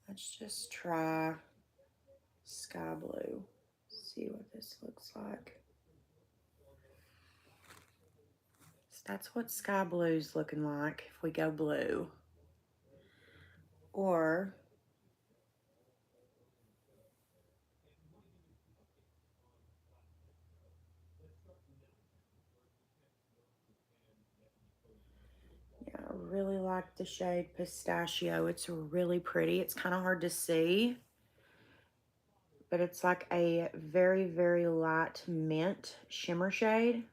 Let's just try sky blue. See what this looks like. So that's what sky blue's looking like if we go blue. Or like the shade Pistachio. It's really pretty. It's kind of hard to see, but it's like a very, very light mint shimmer shade.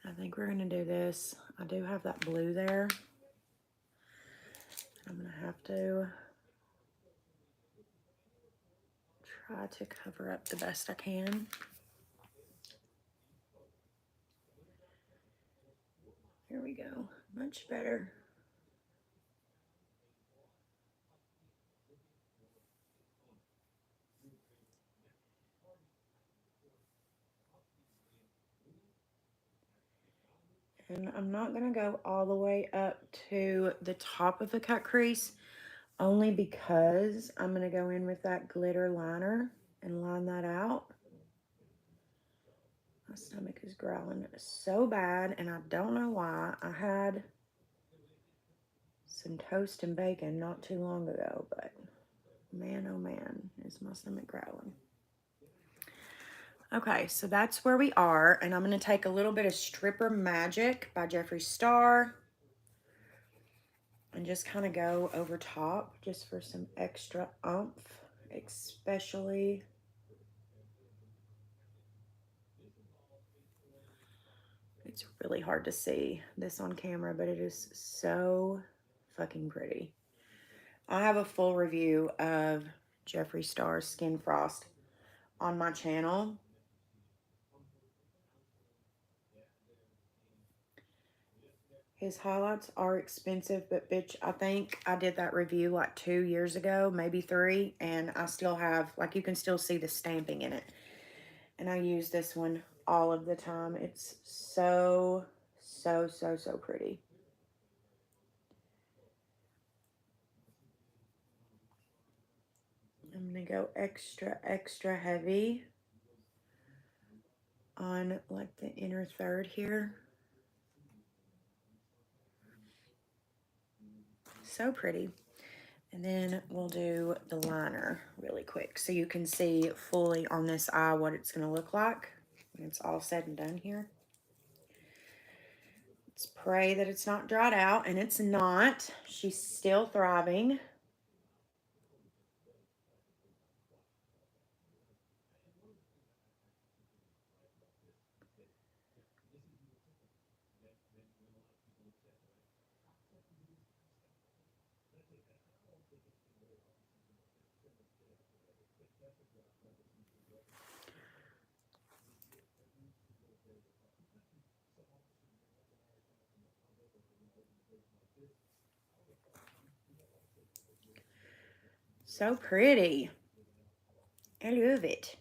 I think we're going to do this. I do have that blue there. I'm going to have to try to cover up the best I can. Here we go. Much better. And I'm not going to go all the way up to the top of the cut crease, only because I'm going to go in with that glitter liner and line that out. My stomach is growling so bad, and I don't know why. I had some toast and bacon not too long ago, but man, oh man, is my stomach growling. Okay, so that's where we are, and I'm going to take a little bit of Stripper Magic by Jeffree Star and just kind of go over top just for some extra oomph, especially it's really hard to see this on camera, but it is so fucking pretty. I have a full review of Jeffree Star's Skin Frost on my channel. His highlights are expensive, but bitch, I think I did that review like 2 years ago, maybe 3, and I still have, like, you can still see the stamping in it. And I use this one all of the time. It's so, so, so, so pretty. I'm going to go extra, extra heavy on like the inner third here. So pretty. And then we'll do the liner really quick so you can see fully on this eye what it's going to look like when it's all said and done here. Let's pray that it's not dried out, and it's not. She's still thriving. So pretty. I love it.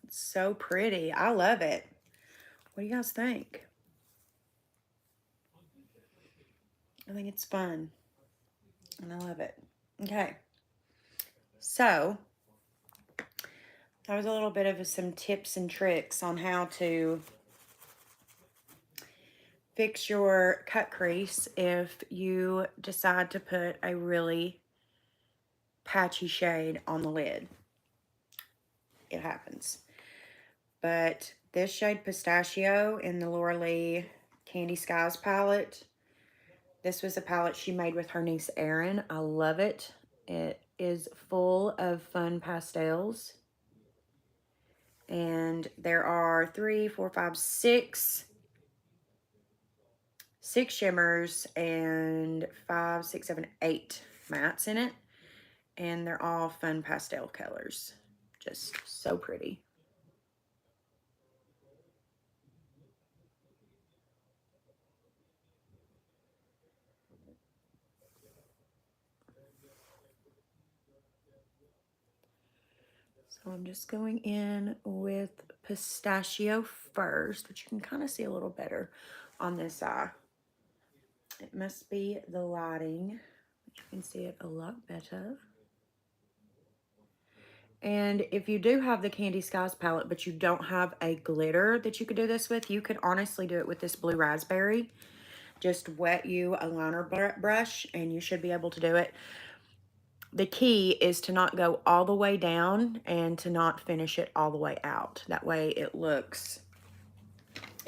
It's so pretty. I love it. What do you guys think? I think it's fun. And I love it. Okay. So, that was a little bit of some tips and tricks on how to fix your cut crease if you decide to put a really patchy shade on the lid. It happens. But this shade Pistachio in the Laura Lee Candy Skies palette, this was a palette she made with her niece Erin. I love it. It is full of fun pastels. And there are 3, 4, 5, 6 shimmers and 5, 6, 7, 8 mattes in it. And they're all fun pastel colors. Just so pretty. So I'm just going in with Pistachio first, which you can kind of see a little better on this eye. It must be the lighting. You can see it a lot better. And if you do have the Candy Skies palette, but you don't have a glitter that you could do this with, you could honestly do it with this Blue Raspberry. Just wet you a liner brush and you should be able to do it. The key is to not go all the way down and to not finish it all the way out. That way it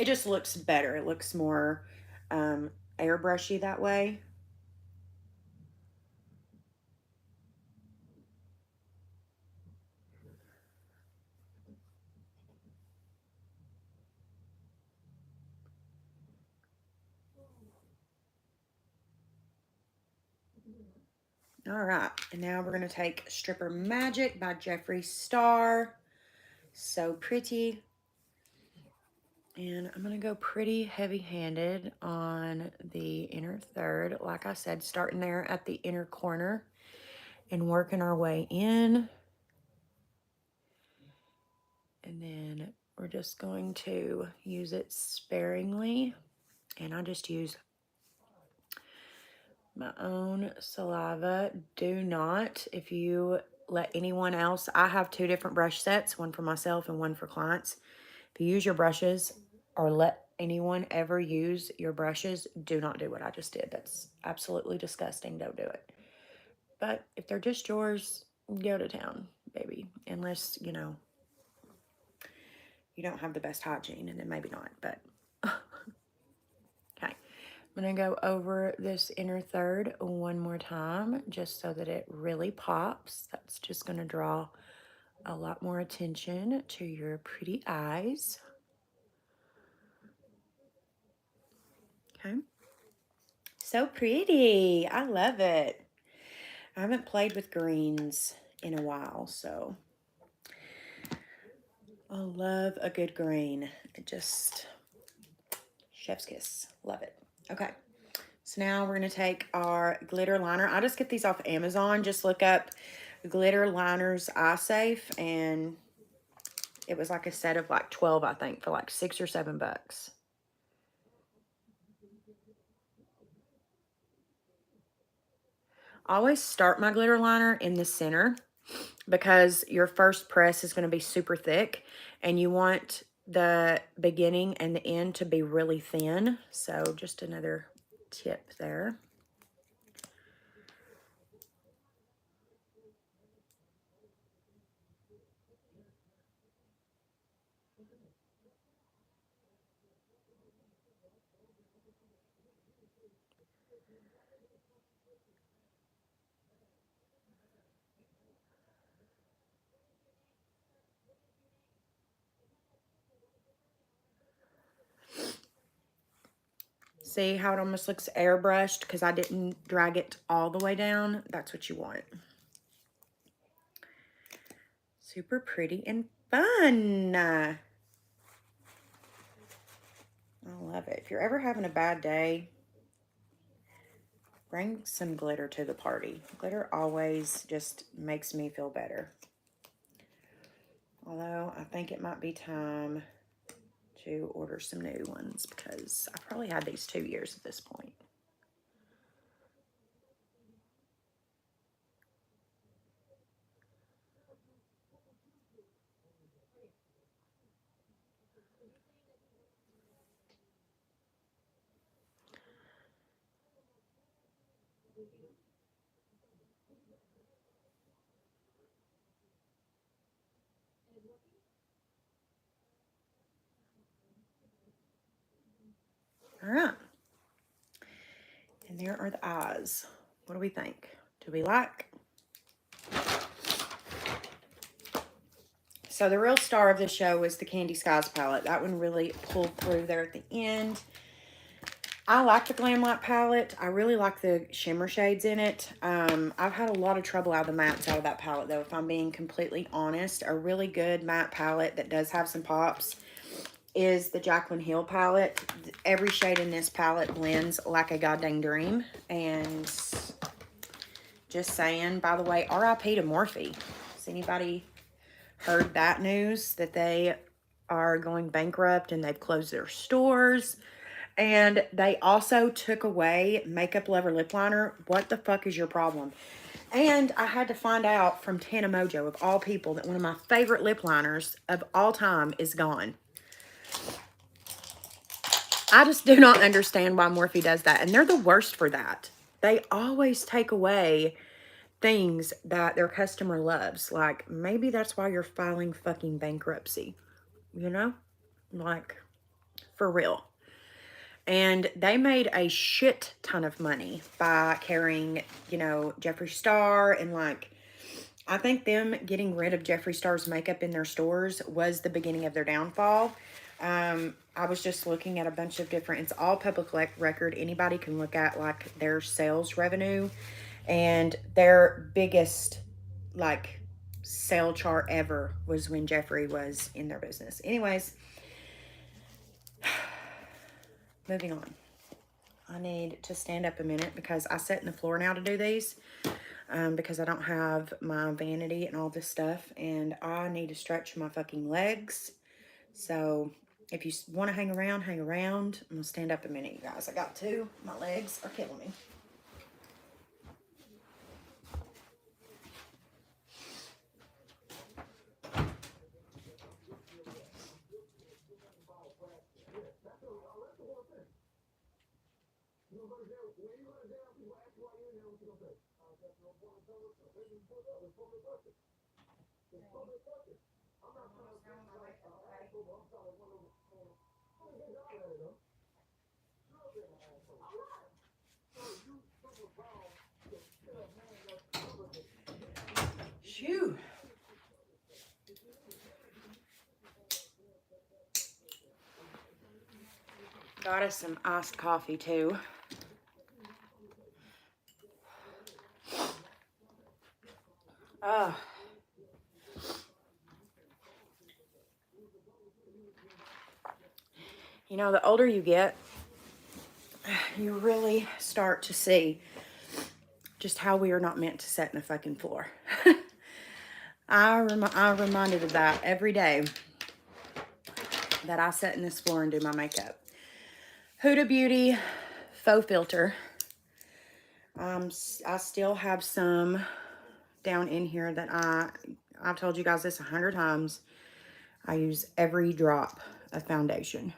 just looks better. It looks more airbrushy that way. All right, and now we're gonna take Stripper Magic by Jeffree Star. So pretty. And I'm gonna go pretty heavy-handed on the inner third. Like I said, starting there at the inner corner and working our way in. And then we're just going to use it sparingly. And I just use my own saliva. Do not, if you let anyone else, I have two different brush sets, one for myself and one for clients. If you use your brushes or let anyone ever use your brushes, do not do what I just did. That's absolutely disgusting. Don't do it. But if they're just yours, go to town, baby. Unless, you know, you don't have the best hygiene, and then maybe not, but okay. I'm gonna go over this inner third one more time just so that it really pops. That's just gonna draw a lot more attention to your pretty eyes. Okay. So pretty. I love it. I haven't played with greens in a while, so I love a good green. It just, chef's kiss. Love it. Okay. So now we're going to take our glitter liner. I just get these off Amazon. Just look up glitter liners eye safe, and it was like a set of like 12, I think, for like $6 or $7. I always start my glitter liner in the center because your first press is going to be super thick and you want the beginning and the end to be really thin. So just another tip there. See how it almost looks airbrushed because I didn't drag it all the way down? That's what you want. Super pretty and fun. I love it. If you're ever having a bad day, bring some glitter to the party. Glitter always just makes me feel better. Although I think it might be time to order some new ones because I probably had these 2 years at this point. All right. And there are the eyes. What do we think? Do we like? So the real star of the show was the Candy Skies palette. That one really pulled through there at the end. I like the Glam Light palette. I really like the shimmer shades in it. I've had a lot of trouble out of the mattes out of that palette, though, if I'm being completely honest. A really good matte palette that does have some pops is the Jaclyn Hill palette. Every shade in this palette blends like a goddamn dream. And just saying, by the way, RIP to Morphe. Has anybody heard that news that they are going bankrupt and they've closed their stores. And they also took away Makeup Lover lip liner. What the fuck is your problem? And I had to find out from Tana Mojo, of all people, that one of my favorite lip liners of all time is gone. I just do not understand why Morphe does that. And they're the worst for that. They always take away things that their customer loves. Like, maybe that's why you're filing fucking bankruptcy. You know? Like, for real. And they made a shit ton of money by carrying, you know, Jeffree Star. And like, I think them getting rid of Jeffree Star's makeup in their stores was the beginning of their downfall. I was just looking at a bunch of different, it's all public record. Anybody can look at like their sales revenue, and their biggest like sale chart ever was when Jeffree was in their business. Anyways, moving on. I need to stand up a minute because I sit in the floor now to do these, because I don't have my vanity and all this stuff, and I need to stretch my fucking legs. So if you want to hang around, hang around. I'm going to stand up a minute, you guys. I got to. My legs are killing me. Shoo. Got us some iced coffee too. You know, the older you get, you really start to see just how we are not meant to sit in the fucking floor. I'm reminded of that every day that I sit in this floor and do my makeup. Huda Beauty Faux Filter. I still have some down in here that I've told you guys this 100 times. I use every drop of foundation.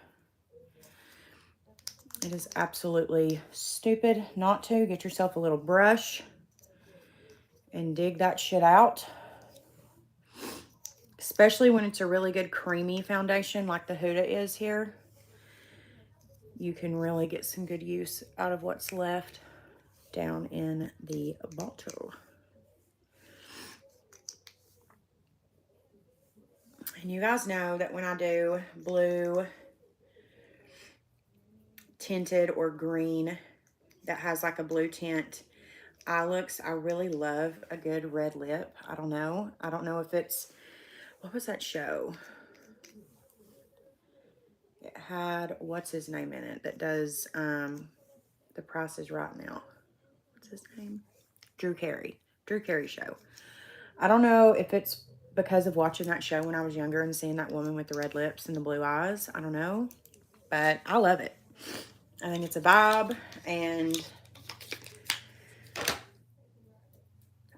It is absolutely stupid not to. Get yourself a little brush and dig that shit out. Especially when it's a really good creamy foundation like the Huda is here. You can really get some good use out of what's left down in the bottle. And you guys know that when I do blue tinted or green that has like a blue tint eye looks, I really love a good red lip. I don't know if it's, what was that show? It had, what's his name in it that does The Price is Right now. What's his name? Drew Carey show. I don't know if it's because of watching that show when I was younger and seeing that woman with the red lips and the blue eyes. I don't know, but I love it. I think it's a vibe, and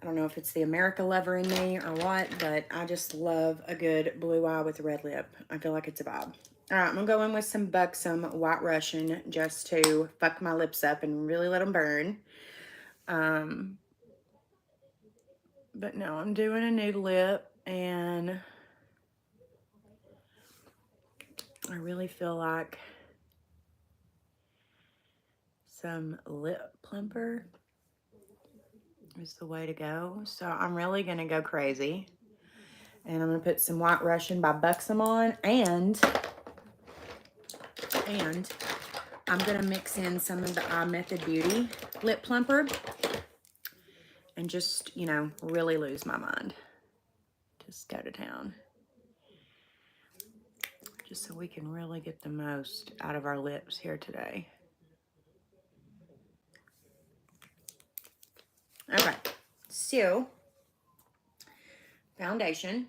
I don't know if it's the America lover in me or what, but I just love a good blue eye with a red lip. I feel like it's a vibe. All right, I'm going to go in with some Buxom White Russian just to fuck my lips up and really let them burn. But no, I'm doing a nude lip, and I really feel like some lip plumper is the way to go. So I'm really going to go crazy. And I'm going to put some White Russian by Buxom on, and I'm going to mix in some of the iMethod Beauty lip plumper and just, you know, really lose my mind. Just go to town. Just so we can really get the most out of our lips here today. Okay, so foundation.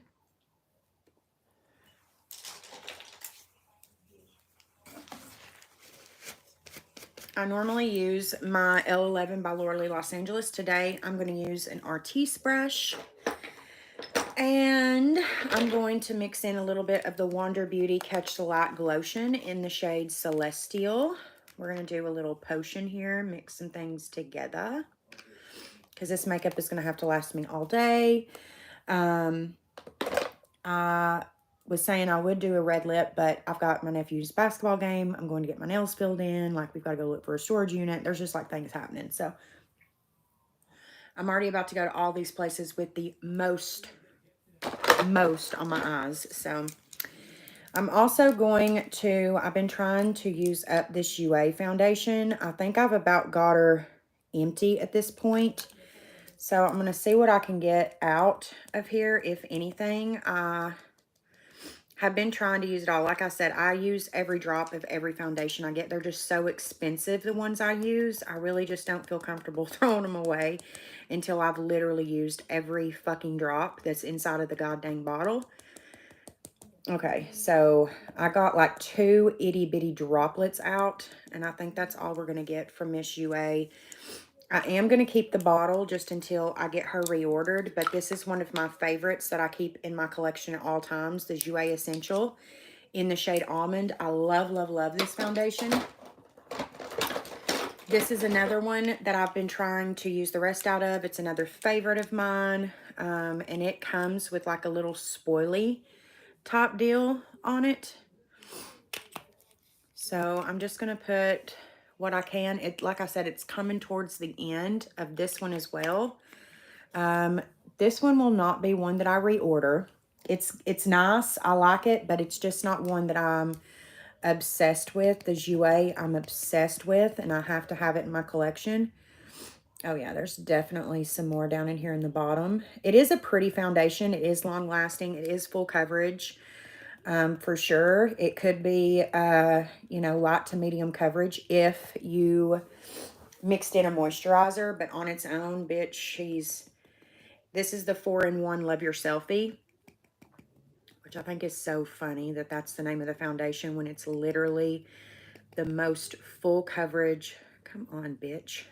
I normally use my L11 by Laura Lee Los Angeles. Today, I'm going to use an Artis brush. And I'm going to mix in a little bit of the Wander Beauty Catch the Light Glotion in the shade Celestial. We're going to do a little potion here, mix some things together, because this makeup is going to have to last me all day. I was saying I would do a red lip, but I've got my nephew's basketball game. I'm going to get my nails filled in. Like, we've got to go look for a storage unit. There's just like things happening. So I'm already about to go to all these places with the most on my eyes. So I'm also going to, I've been trying to use up this UA foundation. I think I've about got her empty at this point. So I'm going to see what I can get out of here, if anything. I have been trying to use it all. Like I said, I use every drop of every foundation I get. They're just so expensive, the ones I use. I really just don't feel comfortable throwing them away until I've literally used every fucking drop that's inside of the goddamn bottle. Okay, so I got like 2 itty bitty droplets out, and I think that's all we're going to get from Miss UA. I am going to keep the bottle just until I get her reordered, but this is one of my favorites that I keep in my collection at all times, the UA Essential in the shade Almond. I love, love, love this foundation. This is another one that I've been trying to use the rest out of. It's another favorite of mine, and it comes with like a little spoilie top deal on it. So I'm just going to put what I can. It, like I said, it's coming towards the end of this one as well. This one will not be one that I reorder. It's nice. I like it, but it's just not one that I'm obsessed with. The Jouer I'm obsessed with, and I have to have it in my collection. Oh yeah, there's definitely some more down in here in the bottom. It is a pretty foundation. It is long lasting. It is full coverage. For sure. It could be, you know, light to medium coverage if you mixed in a moisturizer, but on its own, bitch, this is the 4-in-1 Love Your Selfie, which I think is so funny that that's the name of the foundation when it's literally the most full coverage, come on, bitch,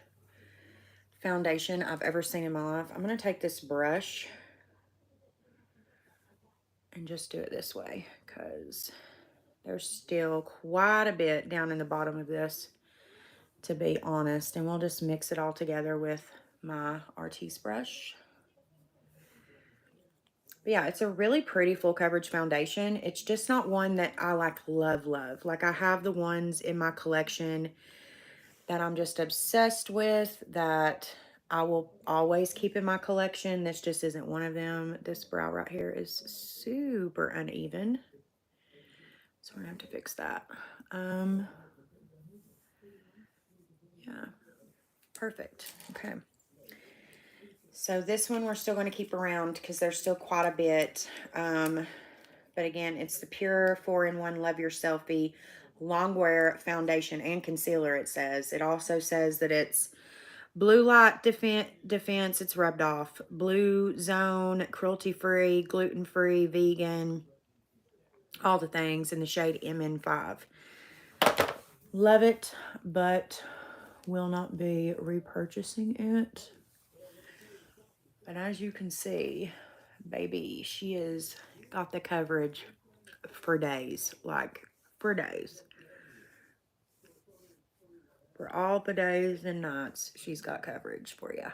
foundation I've ever seen in my life. I'm going to take this brush and just do it this way, because there's still quite a bit down in the bottom of this, to be honest. And we'll just mix it all together with my Artis brush. But yeah, it's a really pretty full coverage foundation. It's just not one that I like love. Like, I have the ones in my collection that I'm just obsessed with, that I will always keep in my collection. This just isn't one of them. This brow right here is super uneven, so we're gonna have to fix that. Yeah, perfect. Okay. So this one we're still going to keep around because there's still quite a bit. But again, it's the Pure 4-in-1 Love Your Selfie Longwear Foundation and Concealer, it says. It also says that it's blue light defense, it's rubbed off. Blue zone, cruelty-free, gluten-free, vegan, all the things in the shade MN5. Love it, but will not be repurchasing it. But as you can see, baby, she has got the coverage for days. Like, for days. For all the days and nights, she's got coverage for you.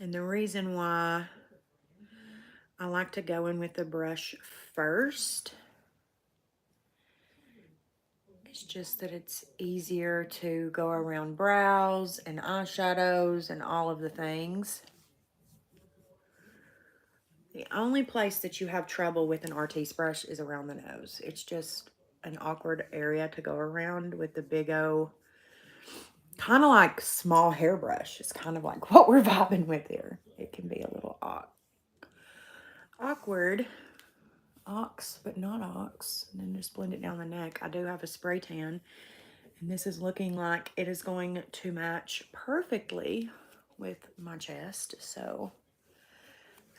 And the reason why I like to go in with the brush first, it's just that it's easier to go around brows and eyeshadows and all of the things. The only place that you have trouble with an Artis brush is around the nose. It's just an awkward area to go around with the big O, kind of like small hairbrush. It's kind of like what we're vibing with here. It can be a little awkward. Ox, but not ox. And then just blend it down the neck. I do have a spray tan, and this is looking like it is going to match perfectly with my chest. So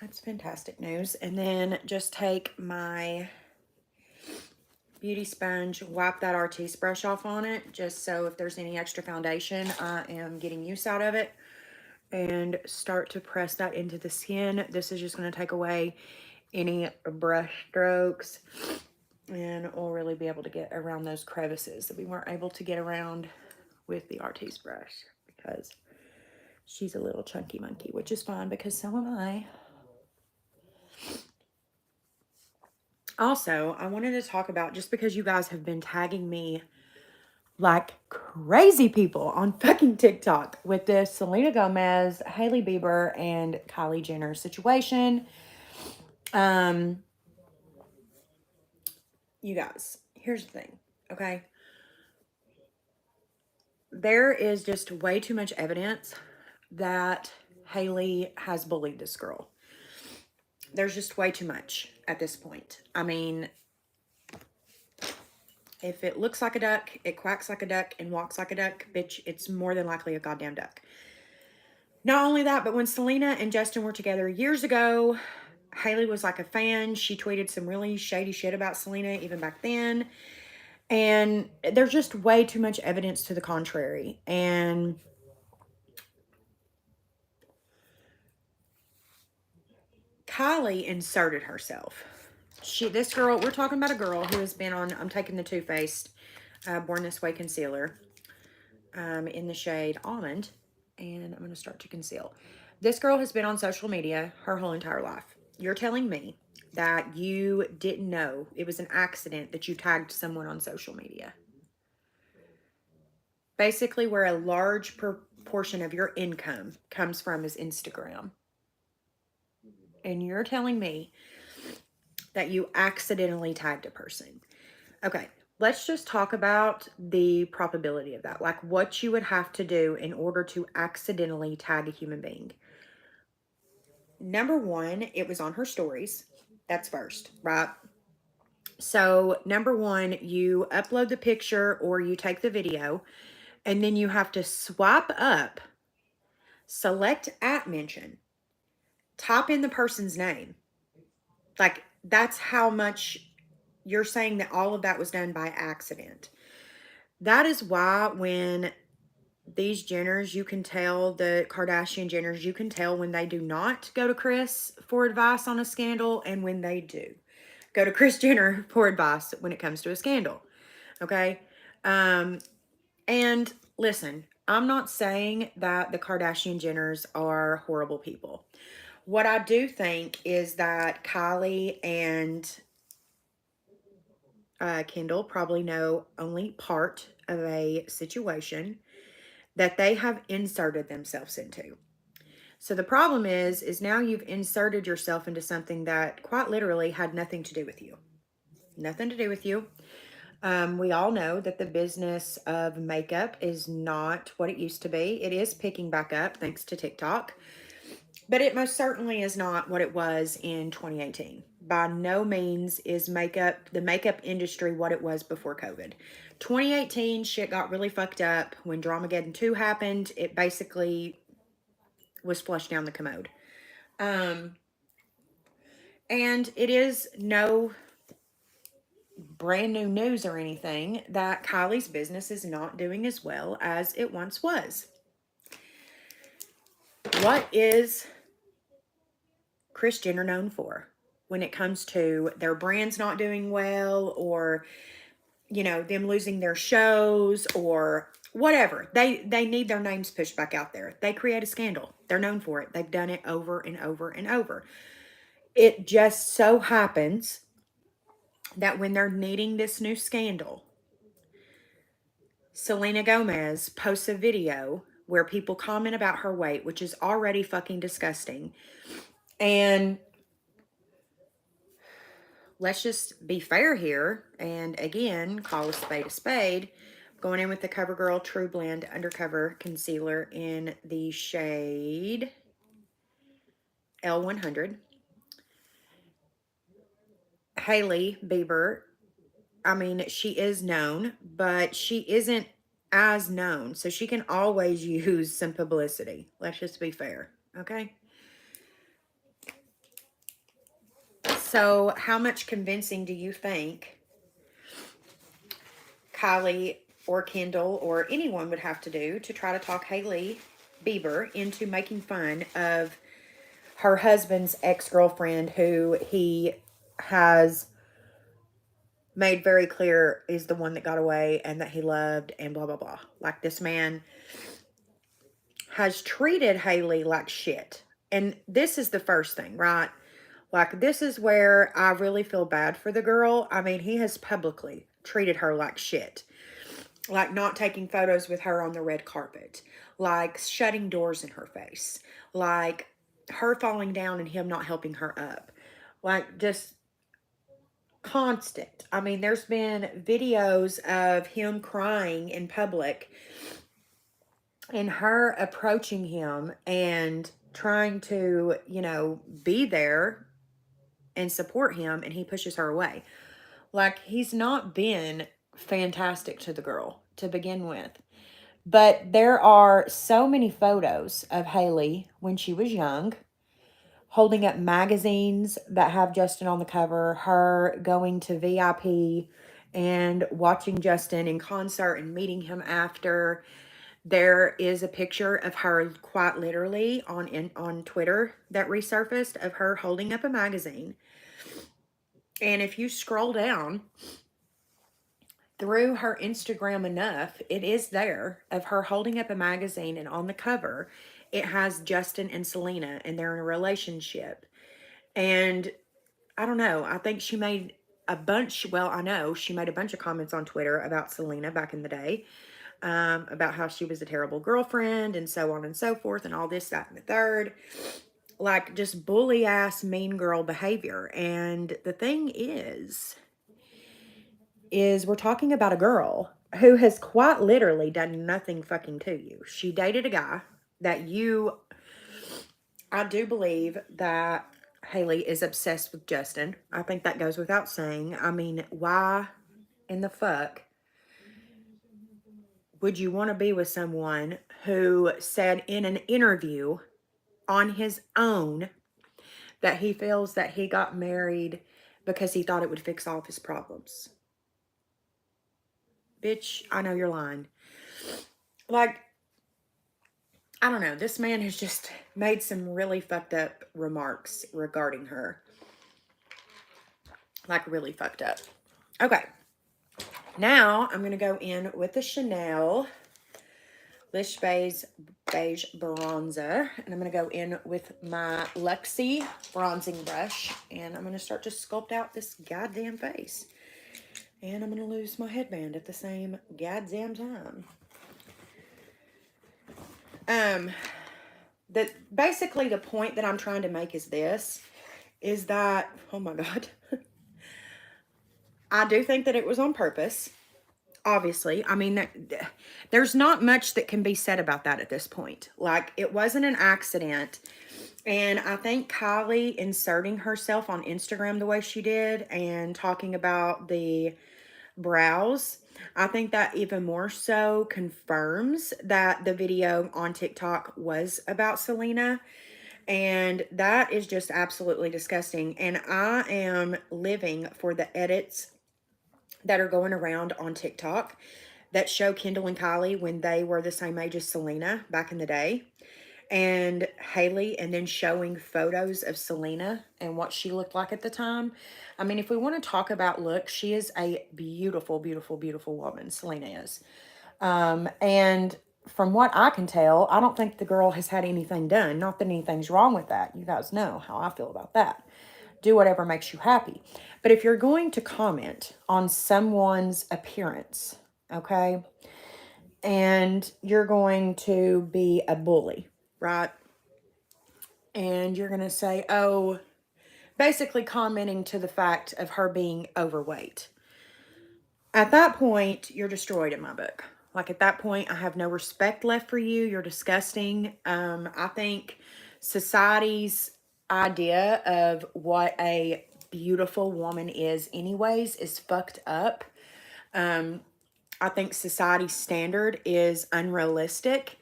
that's fantastic news. And then just take my Beauty Sponge, wipe that Artis brush off on it, just so if there's any extra foundation, I am getting use out of it. And start to press that into the skin. This is just going to take away any brush strokes, and we'll really be able to get around those crevices that we weren't able to get around with the Artis brush, because she's a little chunky monkey, which is fine because so am I. Also, I wanted to talk about, just because you guys have been tagging me like crazy people on fucking TikTok with this Selena Gomez, Hailey Bieber, and Kylie Jenner situation. You guys, here's the thing, okay? There is just way too much evidence that Hailey has bullied this girl. There's just way too much at this point. I mean, if it looks like a duck, it quacks like a duck, and walks like a duck, bitch, it's more than likely a goddamn duck. Not only that, but when Selena and Justin were together years ago, Hailey was like a fan. She tweeted some really shady shit about Selena even back then. And there's just way too much evidence to the contrary. And Kylie inserted herself. This girl, we're talking about a girl who has been on, I'm taking the Too Faced Born This Way concealer in the shade Almond. And I'm going to start to conceal. This girl has been on social media her whole entire life. You're telling me that you didn't know it was an accident that you tagged someone on social media? Basically, where a large proportion of your income comes from is Instagram. And you're telling me that you accidentally tagged a person. Okay, let's just talk about the probability of that. Like what you would have to do in order to accidentally tag a human being. Number one, it was on her stories. That's first, right? So number one, you upload the picture or you take the video, and then you have to swipe up, select @mention, type in the person's name. Like, that's how much you're saying that all of that was done by accident. That is why when these Jenners, you can tell, the Kardashian Jenners, you can tell when they do not go to Kris for advice on a scandal and when they do go to Kris Jenner for advice when it comes to a scandal. Okay? And listen, I'm not saying that the Kardashian Jenners are horrible people. What I do think is that Kylie and Kendall probably know only part of a situation that they have inserted themselves into. So the problem is now you've inserted yourself into something that quite literally had nothing to do with you. Nothing to do with you. We all know that the business of makeup is not what it used to be. It is picking back up thanks to TikTok. But it most certainly is not what it was in 2018. By no means is the makeup industry what it was before COVID. 2018, shit got really fucked up. When Dramageddon 2 happened, it basically was flushed down the commode. And it is no brand new news or anything that Kylie's business is not doing as well as it once was. What is Kris Jenner known for when it comes to their brands not doing well, or, you know, them losing their shows or whatever? They need their names pushed back out there. They create a scandal. They're known for it. They've done it over and over and over. It just so happens that when they're needing this new scandal, Selena Gomez posts a video where people comment about her weight, which is already fucking disgusting. And let's just be fair here, and again, call a spade a spade. Going in with the CoverGirl True Blend Undercover Concealer in the shade L100. Hailey Bieber, I mean, she is known, but she isn't as known. So she can always use some publicity. Let's just be fair, okay? So how much convincing do you think Kylie or Kendall or anyone would have to do to try to talk Hailey Bieber into making fun of her husband's ex-girlfriend, who he has made very clear is the one that got away and that he loved and blah, blah, blah. Like, this man has treated Hailey like shit. And this is the first thing, right? Like, this is where I really feel bad for the girl. I mean, he has publicly treated her like shit. Like, not taking photos with her on the red carpet. Like, shutting doors in her face. Like, her falling down and him not helping her up. Like, just constant. I mean, there's been videos of him crying in public and her approaching him and trying to, you know, be there and support him, and he pushes her away. Like, he's not been fantastic to the girl to begin with. But there are so many photos of Hailey when she was young, holding up magazines that have Justin on the cover, her going to VIP and watching Justin in concert and meeting him after. There is a picture of her quite literally on Twitter that resurfaced of her holding up a magazine. And if you scroll down through her Instagram enough, it is there of her holding up a magazine, and on the cover, it has Justin and Selena, and they're in a relationship. And I don't know, I think she made a bunch, well, I know she made a bunch of comments on Twitter about Selena back in the day, about how she was a terrible girlfriend and so on and so forth and all this, that, and the third. Like, just bully ass mean girl behavior. And the thing is we're talking about a girl who has quite literally done nothing fucking to you. She dated a guy that I do believe that Hailey is obsessed with Justin. I think that goes without saying. I mean, why in the fuck would you want to be with someone who said in an interview on his own that he feels that he got married because he thought it would fix all of his problems? Bitch, I know you're lying. Like, I don't know. This man has just made some really fucked up remarks regarding her. Like, really fucked up. Okay. Now, I'm going to go in with the Chanel Lish Beige Bronzer. And I'm going to go in with my Luxie bronzing brush. And I'm going to start to sculpt out this goddamn face. And I'm going to lose my headband at the same goddamn time. Basically the point that I'm trying to make is this, is that, oh my God, I do think that it was on purpose, obviously. I mean, there's not much that can be said about that at this point. Like, it wasn't an accident. And I think Kylie inserting herself on Instagram the way she did and talking about the brows, I think that even more so confirms that the video on TikTok was about Selena. And that is just absolutely disgusting. And I am living for the edits that are going around on TikTok that show Kendall and Kylie when they were the same age as Selena back in the day. And Hailey, and then showing photos of Selena and what she looked like at the time. I mean, if we want to talk about looks, she is a beautiful, beautiful, beautiful woman. Selena is. And from what I can tell, I don't think the girl has had anything done. Not that anything's wrong with that. You guys know how I feel about that. Do whatever makes you happy. But if you're going to comment on someone's appearance, okay, and you're going to be a bully, right? And you're going to say, oh, basically commenting to the fact of her being overweight. At that point, you're destroyed in my book. Like, at that point, I have no respect left for you. You're disgusting. I think society's idea of what a beautiful woman is anyways is fucked up. I think society's standard is unrealistic.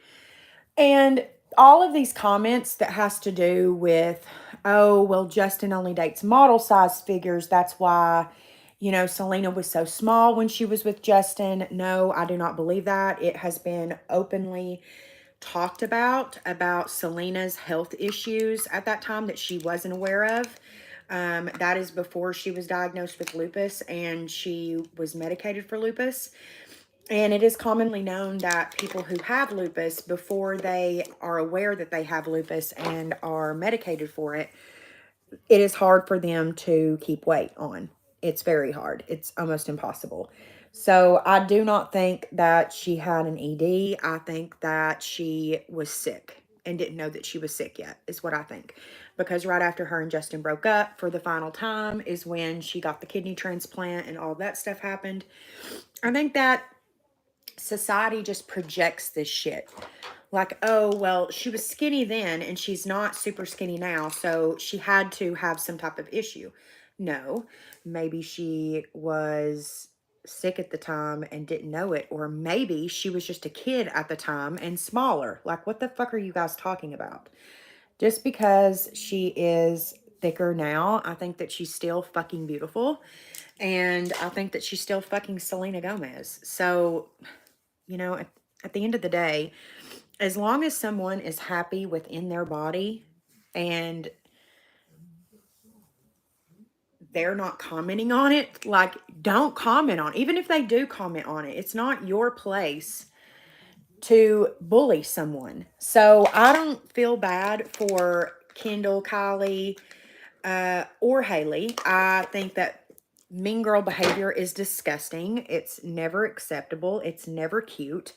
And all of these comments that has to do with, oh, well, Justin only dates model size figures. That's why, you know, Selena was so small when she was with Justin. No, I do not believe that. It has been openly talked about Selena's health issues at that time that she wasn't aware of. That is before she was diagnosed with lupus and she was medicated for lupus. And it is commonly known that people who have lupus, before they are aware that they have lupus and are medicated for it, it is hard for them to keep weight on. It's very hard. It's almost impossible. So I do not think that she had an ED. I think that she was sick and didn't know that she was sick yet, is what I think. Because right after her and Justin broke up for the final time is when she got the kidney transplant and all that stuff happened. I think that society just projects this shit. Like, oh, well, she was skinny then and she's not super skinny now, so she had to have some type of issue. No, maybe she was sick at the time and didn't know it, or maybe she was just a kid at the time and smaller. Like, what the fuck are you guys talking about? Just because she is thicker now, I think that she's still fucking beautiful, and I think that she's still fucking Selena Gomez. So, you know, at the end of the day, as long as someone is happy within their body and they're not commenting on it, like, don't comment on it. Even if they do comment on it, it's not your place to bully someone. So I don't feel bad for Kendall, Kylie, or Haley. I think that mean girl behavior is disgusting. It's never acceptable. It's never cute.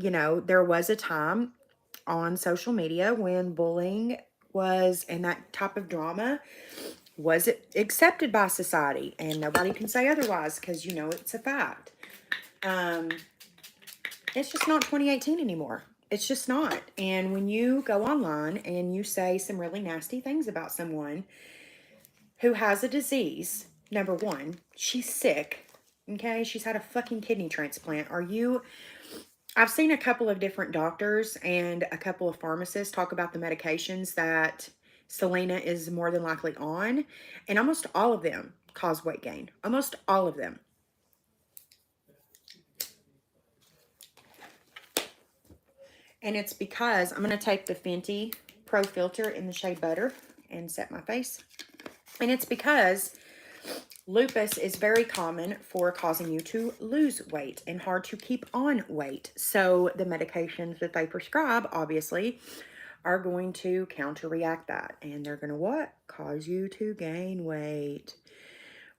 You know, there was a time on social media when bullying was, and that type of drama was accepted by society, and nobody can say otherwise because, you know, it's a fact. It's just not 2018 anymore. It's just not. And when you go online and you say some really nasty things about someone who has a disease, number one, she's sick. Okay, she's had a fucking kidney transplant. I've seen a couple of different doctors and a couple of pharmacists talk about the medications that Selena is more than likely on, and almost all of them cause weight gain. Almost all of them. And it's because I'm going to take the Fenty Pro Filter in the shade Butter and set my face. And it's because lupus is very common for causing you to lose weight and hard to keep on weight. So the medications that they prescribe, obviously, are going to counteract that. And they're going to what? Cause you to gain weight.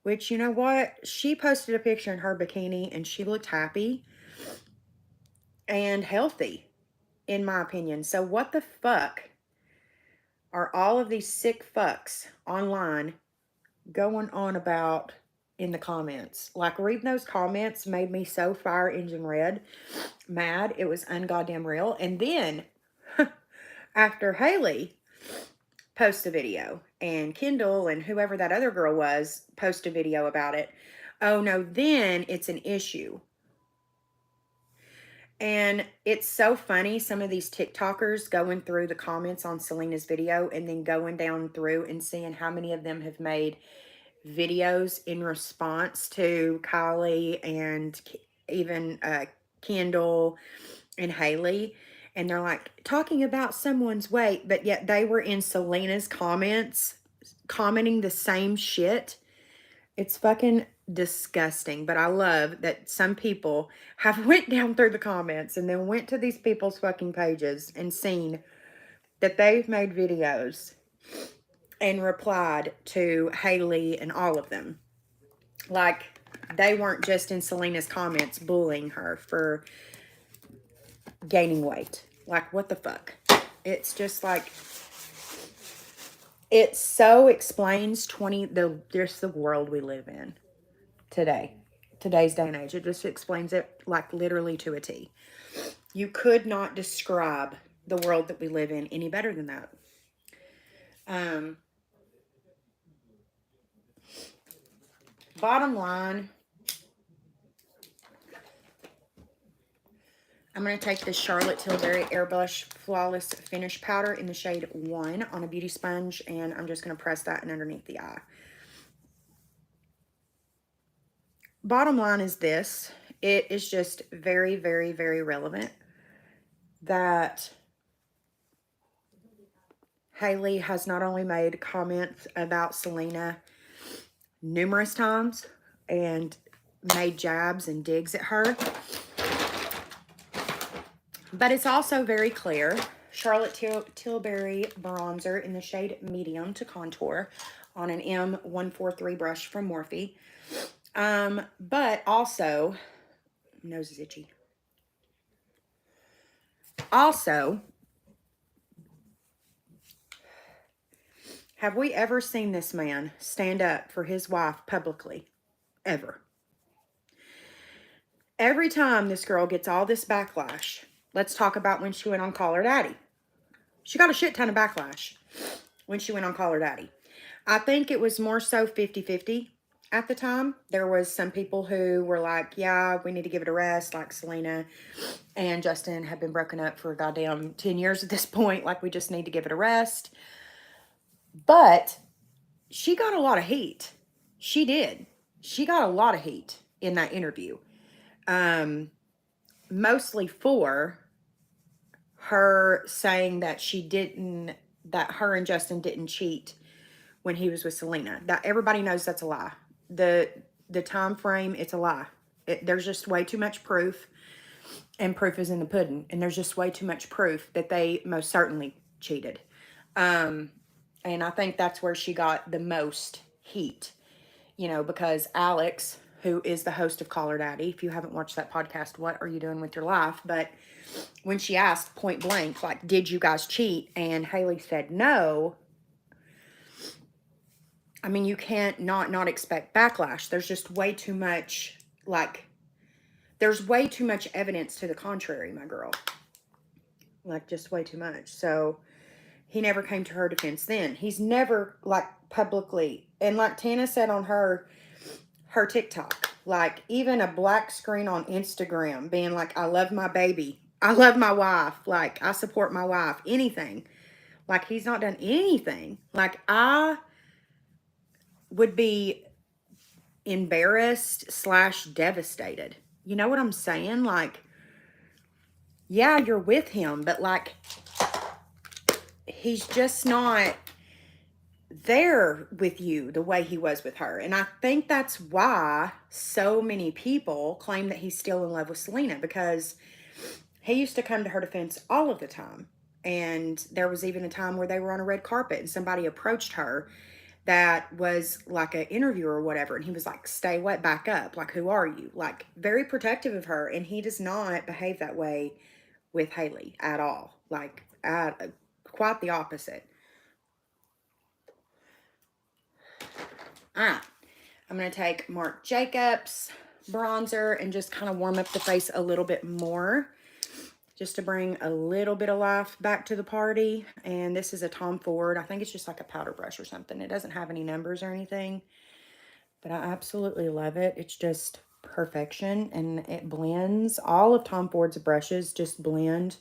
Which, you know what? She posted a picture in her bikini and she looked happy and healthy, in my opinion. So what the fuck are all of these sick fucks online going on about in the comments? Like, reading those comments made me so fire engine red, mad. It was ungoddamn real. And then after Haley post a video and Kendall and whoever that other girl was post a video about it, oh no, then it's an issue. And it's so funny, some of these TikTokers going through the comments on Selena's video and then going down through and seeing how many of them have made videos in response to Kylie and even Kendall and Haley. And they're like talking about someone's weight, but yet they were in Selena's comments commenting the same shit. It's fucking disgusting. But I love that some people have went down through the comments and then went to these people's fucking pages and seen that they've made videos and replied to Haley and all of them. Like, they weren't just in Selena's comments bullying her for gaining weight. Like, what the fuck? It's just like, it so explains just the world we live in today. Today's day and age. It just explains it like literally to a T. You could not describe the world that we live in any better than that. Bottom line, I'm going to take this Charlotte Tilbury Airbrush Flawless Finish Powder in the shade 1 on a beauty sponge, and I'm just going to press that in underneath the eye. bottom line is this. It is just very, very, very relevant that Hailey has not only made comments about Selena numerous times and made jabs and digs at her, but it's also very clear. Charlotte Tilbury bronzer in the shade medium to contour on an M143 brush from Morphe. But also, nose is itchy. Also, have we ever seen this man stand up for his wife publicly? Ever. Every time this girl gets all this backlash, let's talk about when she went on Call Her Daddy. She got a shit ton of backlash when she went on Call Her Daddy. I think it was more so 50-50 at the time. There was some people who were like, yeah, we need to give it a rest, like Selena and Justin have been broken up for goddamn 10 years at this point. Like, we just need to give it a rest. But she got a lot of heat. She did. She got a lot of heat in that interview. Mostly for her saying that that her and Justin didn't cheat when he was with Selena. That everybody knows that's a lie. The time frame, it's a lie. There's just way too much proof, and proof is in the pudding. And there's just way too much proof that they most certainly cheated. And I think that's where she got the most heat, because Alex, who is the host of Call Her Daddy, if you haven't watched that podcast, what are you doing with your life? But when she asked point blank, like, did you guys cheat? And Hailey said no. I mean, you can't not expect backlash. There's just way too much, there's way too much evidence to the contrary, my girl. Just way too much. So he never came to her defense then. He's never, publicly, and like Tana said on her TikTok, even a black screen on Instagram being like, I love my baby. I love my wife. I support my wife. Anything. He's not done anything. I would be embarrassed / devastated. You know what I'm saying? Yeah, you're with him, but he's just not there with you the way he was with her. And I think that's why so many people claim that he's still in love with Selena, because he used to come to her defense all of the time. And there was even a time where they were on a red carpet and somebody approached her that was like an interviewer or whatever. And he was like, stay wet, back up. Who are you? Very protective of her. And he does not behave that way with Hailey at all. Quite the opposite. All right. I'm going to take Marc Jacobs bronzer and just kind of warm up the face a little bit more, just to bring a little bit of life back to the party. And this is a Tom Ford. I think it's just like a powder brush or something. It doesn't have any numbers or anything, but I absolutely love it. It's just perfection, and it blends. All of Tom Ford's brushes just blend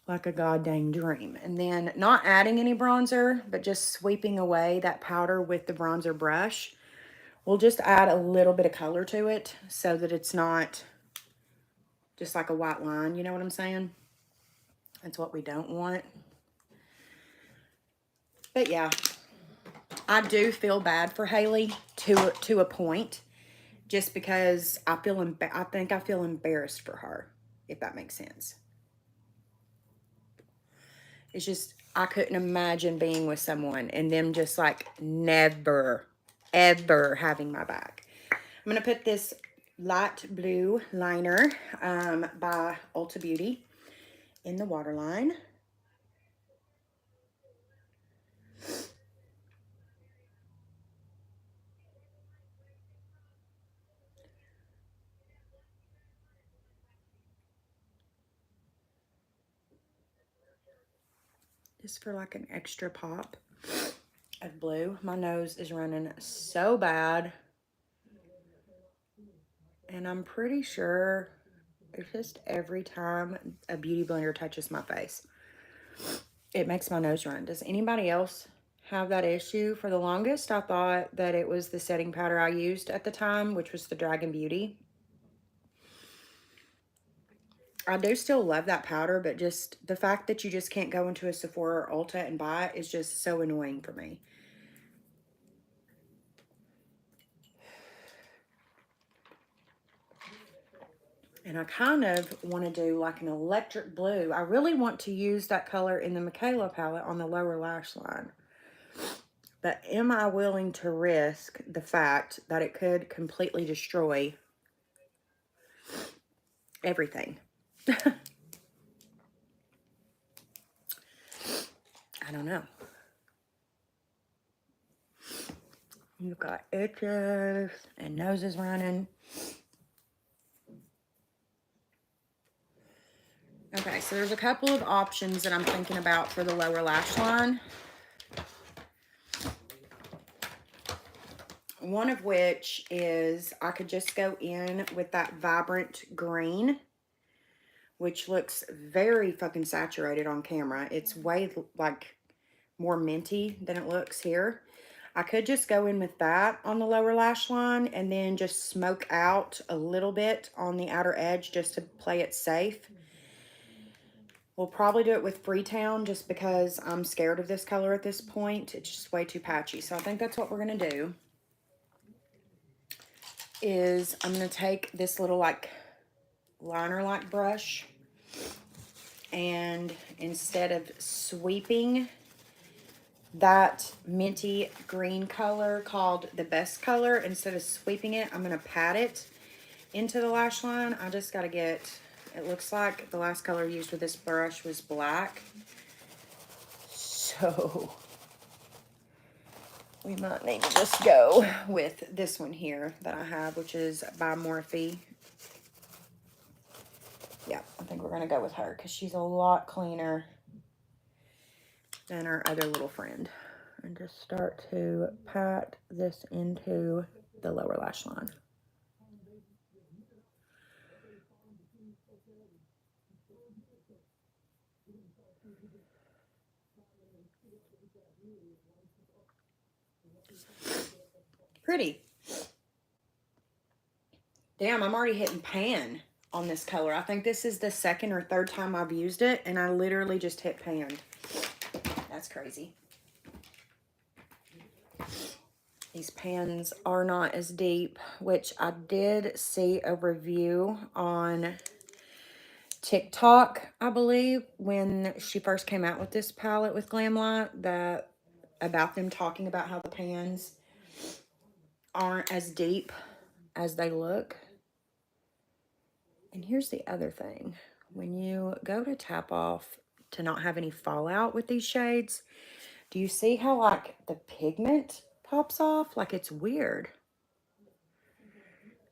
like a goddamn dream. And then not adding any bronzer, but just sweeping away that powder with the bronzer brush. We'll just add a little bit of color to it so that it's not just like a white line. You know what I'm saying? That's what we don't want. But yeah, I do feel bad for Hailey to a point, just because I think I feel embarrassed for her, if that makes sense. It's just, I couldn't imagine being with someone and them just never, ever having my back. I'm going to put this light blue liner by Ulta Beauty in the waterline. Just for an extra pop of blue. My nose is running so bad. And I'm pretty sure it's just every time a beauty blender touches my face, it makes my nose run. Does anybody else have that issue. For the longest, I thought that it was the setting powder I used at the time, which was the Dragon Beauty. I do still love that powder, but just the fact that you just can't go into a Sephora or Ulta and buy it is just so annoying for me. And I kind of want to do like an electric blue. I really want to use that color in the Michaela palette on the lower lash line. But am I willing to risk the fact that it could completely destroy everything? I don't know. You've got itches and noses running. Okay, so there's a couple of options that I'm thinking about for the lower lash line. One of which is I could just go in with that vibrant green, which looks very fucking saturated on camera. It's way like more minty than it looks here. I could just go in with that on the lower lash line and then just smoke out a little bit on the outer edge just to play it safe. We'll probably do it with Freetown just because I'm scared of this color at this point. It's just way too patchy. So I think that's what we're going to do. Is I'm going to take this little like liner-like brush, and instead of sweeping that minty green color called the Best Color, instead of sweeping it, I'm going to pat it into the lash line. I just got to get, it looks like the last color used with this brush was black. So we might need to just go with this one here that I have, which is by Morphe. Yeah, I think we're going to go with her because she's a lot cleaner than our other little friend. And just start to pat this into the lower lash line. Pretty. Damn, I'm already hitting pan on this color. I think this is the second or third time I've used it, and I literally just hit pan. That's crazy. These pans are not as deep, which I did see a review on TikTok, I believe, when she first came out with this palette with Glamlight, that about them talking about how the pans aren't as deep as they look. And here's the other thing. When you go to tap off to not have any fallout with these shades, do you see how like the pigment pops off? Like it's weird.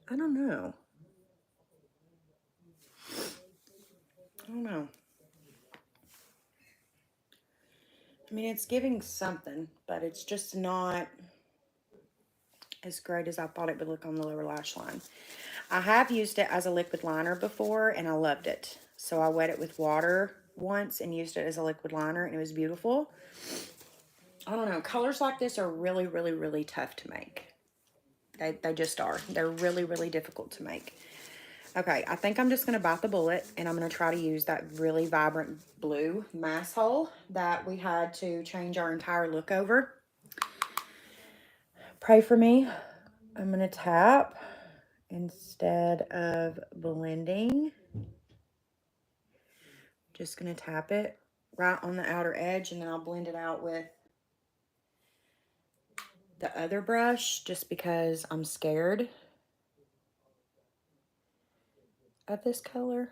I don't know. I don't know. I mean, it's giving something, but it's just not as great as I thought it would look on the lower lash line. I have used it as a liquid liner before, and I loved it. So I wet it with water once and used it as a liquid liner, and it was beautiful. I don't know. Colors like this are really, really, really tough to make. They just are. They're really, really difficult to make. Okay, I think I'm just going to bite the bullet, and I'm going to try to use that really vibrant blue mass hole that we had to change our entire look over. Pray for me. I'm going to tap instead of blending. Just going to tap it right on the outer edge, and then I'll blend it out with the other brush just because I'm scared of this color.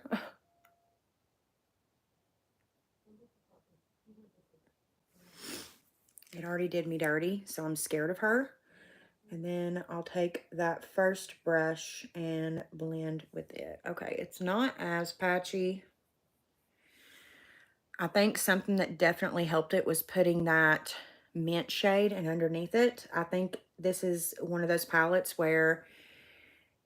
It already did me dirty, so I'm scared of her. And then I'll take that first brush and blend with it. Okay, it's not as patchy. I think something that definitely helped it was putting that mint shade and underneath it. I think this is one of those palettes where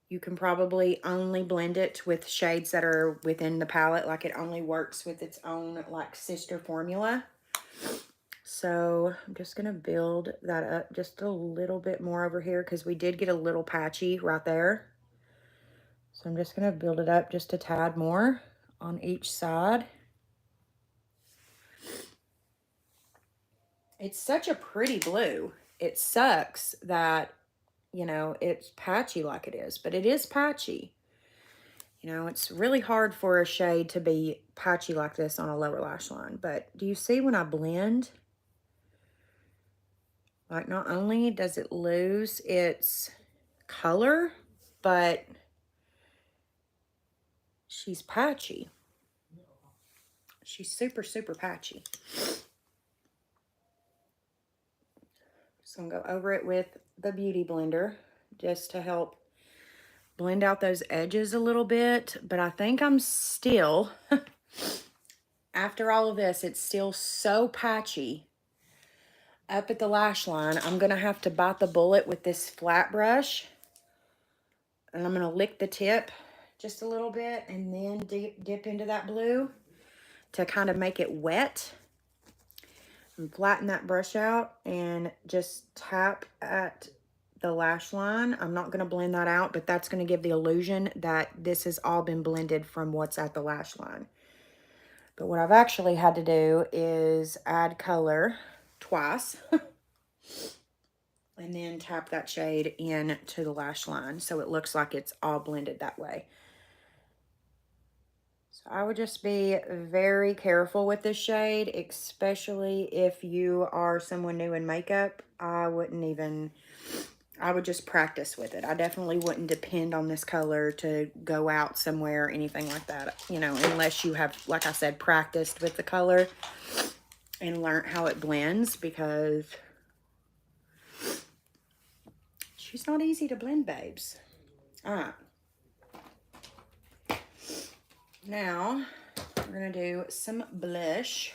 you can probably only blend it with shades that are within the palette. Like it only works with its own like sister formula. So I'm just going to build that up just a little bit more over here because we did get a little patchy right there. So I'm just going to build it up just a tad more on each side. It's such a pretty blue. It sucks that, you know, it's patchy like it is, but it is patchy. You know, it's really hard for a shade to be patchy like this on a lower lash line. But do you see when I blend? Like, not only does it lose its color, but she's patchy. She's super, super patchy. So I'm going to go over it with the Beauty Blender just to help blend out those edges a little bit. But I think I'm still, after all of this, it's still so patchy up at the lash line. I'm going to have to bite the bullet with this flat brush. And I'm going to lick the tip just a little bit and then dip into that blue to kind of make it wet. And flatten that brush out and just tap at the lash line. I'm not going to blend that out, but that's going to give the illusion that this has all been blended from what's at the lash line. But what I've actually had to do is add color twice and then tap that shade into the lash line so it looks like it's all blended that way. So I would just be very careful with this shade, especially if you are someone new in makeup. I would just practice with it. I definitely wouldn't depend on this color to go out somewhere or anything like that, you know, unless you have, like I said, practiced with the color and learned how it blends, because she's not easy to blend, babes. All right. Now, we're going to do some blush.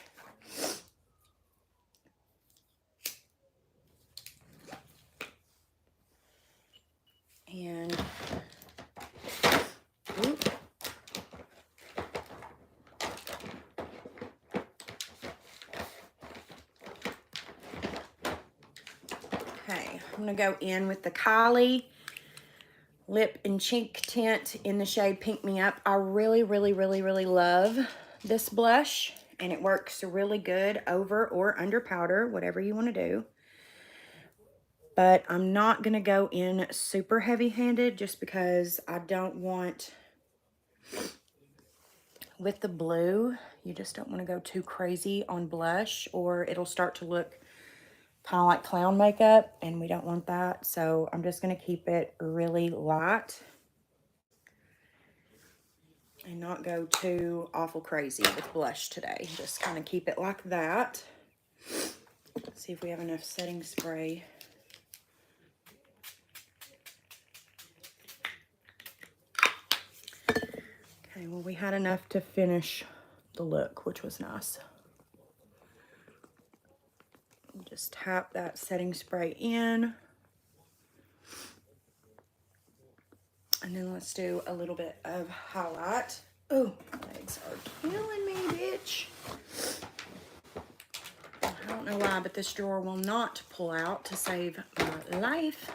And, oops. Okay, I'm going to go in with the Kylie Lip and Cheek Tint in the shade Pink Me Up. I really, really, really, really love this blush, and it works really good over or under powder, whatever you want to do. But I'm not going to go in super heavy-handed just because I don't want, with the blue, you just don't want to go too crazy on blush or it'll start to look kind of like clown makeup, and we don't want that. So I'm just going to keep it really light and not go too awful crazy with blush today. Just kind of keep it like that. Let's see if we have enough setting spray. Okay, well, we had enough to finish the look, which was nice. Just tap that setting spray in. And then let's do a little bit of highlight. Oh, my legs are killing me, bitch. I don't know why, but this drawer will not pull out to save my life.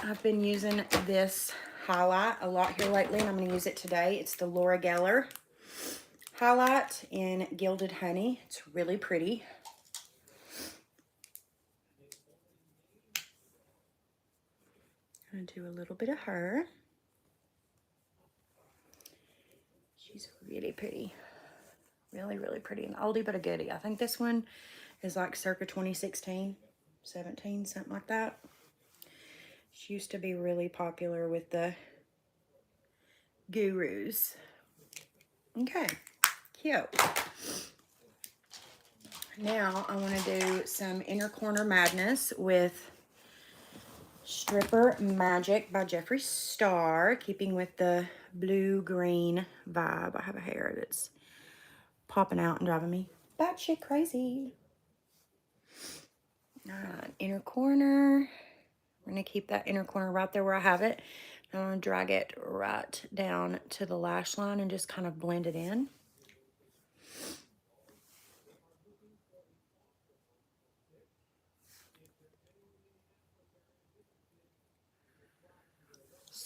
I've been using this highlight a lot here lately, and I'm going to use it today. It's the Laura Geller highlight in Gilded Honey. It's really pretty. I'm going to do a little bit of her. She's really pretty. Really, really pretty. An oldie but a goodie. I think this one is like circa 2016, 17, something like that. She used to be really popular with the gurus. Okay, cute. Now I want to do some Inner Corner Madness with Stripper Magic by Jeffree Star, keeping with the blue-green vibe. I have a hair that's popping out and driving me batshit crazy. All right, inner corner. I'm going to keep that inner corner right there where I have it. I'm going to drag it right down to the lash line and just kind of blend it in.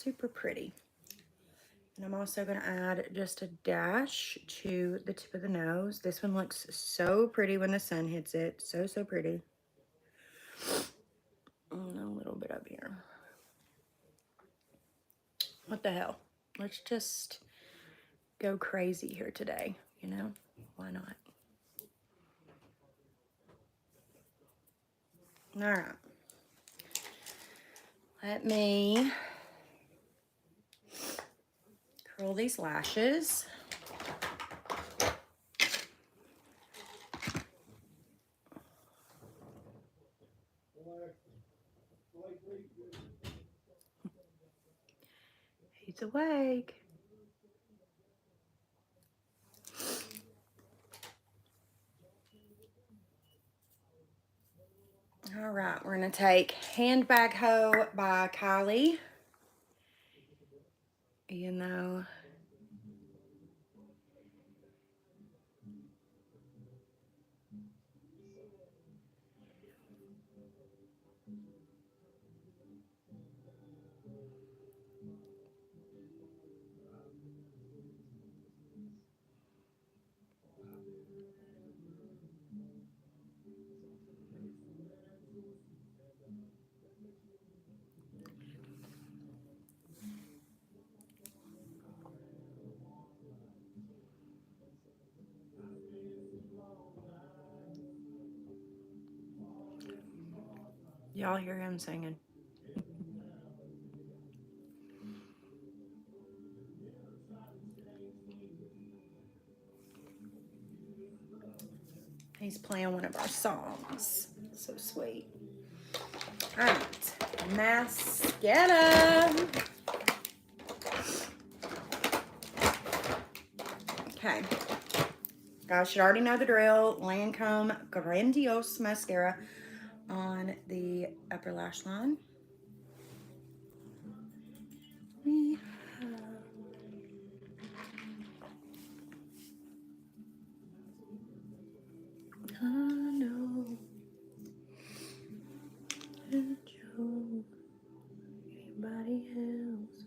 super pretty. And I'm also going to add just a dash to the tip of the nose. This one looks so pretty when the sun hits it. So, so pretty. And a little bit up here. What the hell? Let's just go crazy here today, you know? Why not? All right. Let me curl these lashes. He's awake. All right, we're gonna take Handbag Hoe by Kylie. You know, y'all hear him singing. He's playing one of our songs. So sweet. All right, mascara. Okay. Guys should already know the drill. Lancome Grandiose Mascara on the upper lash line. We have no joke. Anybody else?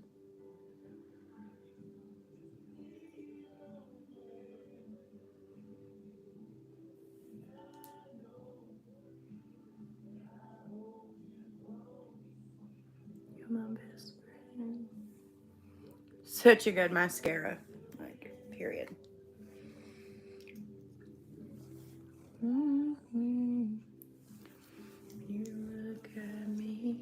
You're my best friend. Such a good mascara. Like, period. Mm-hmm. You look at me.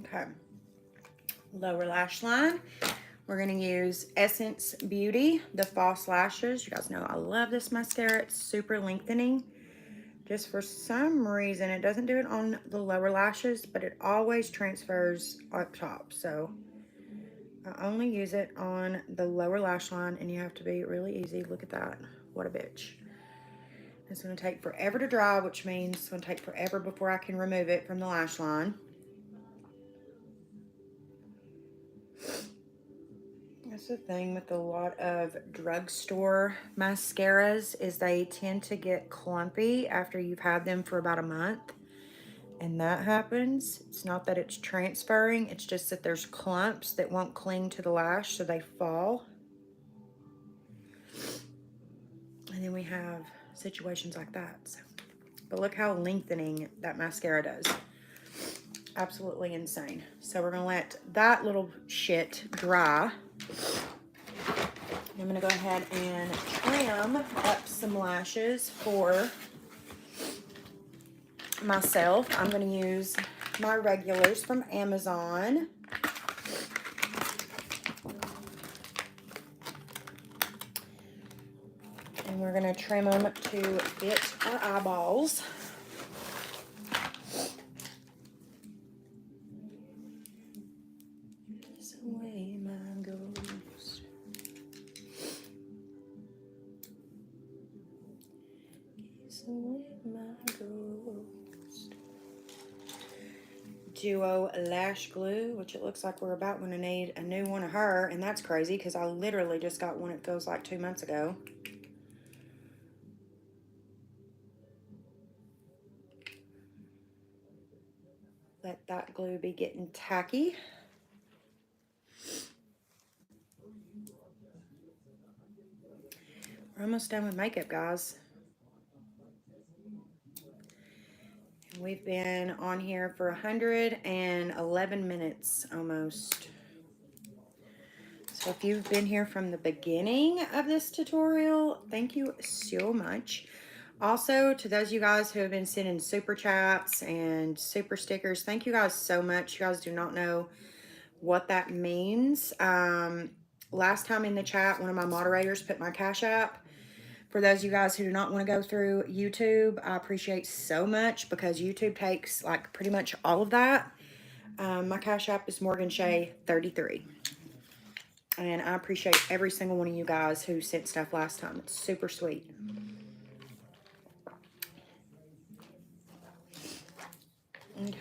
Okay. Lower lash line. We're going to use Essence Beauty, the False Lashes. You guys know I love this mascara. It's super lengthening. Just for some reason, it doesn't do it on the lower lashes, but it always transfers up top. So I only use it on the lower lash line, and you have to be really easy. Look at that. What a bitch. It's going to take forever to dry, which means it's going to take forever before I can remove it from the lash line. That's the thing with a lot of drugstore mascaras is they tend to get clumpy after you've had them for about a month. And that happens. It's not that it's transferring, it's just that there's clumps that won't cling to the lash, so they fall. And then we have situations like that. So. But look how lengthening that mascara does. Absolutely insane. So we're gonna let that little shit dry. I'm gonna go ahead and trim up some lashes for myself. I'm gonna use my regulars from Amazon. And we're gonna trim them to fit our eyeballs. This way, my ghost. Duo Lash Glue, which it looks like we're about going to need a new one of her, and that's crazy because I literally just got one, it feels like 2 months ago. Let that glue be getting tacky. We're almost done with makeup, guys. We've been on here for 111 minutes almost. So if you've been here from the beginning of this tutorial, thank you so much. Also, to those of you guys who have been sending super chats and super stickers, thank you guys so much. You guys do not know what that means. Last time in the chat, one of my moderators put my Cash App. For those of you guys who do not want to go through YouTube, I appreciate so much because YouTube takes like pretty much all of that. My Cash App is Morgan Shea 33. And I appreciate every single one of you guys who sent stuff last time. It's super sweet. Okay.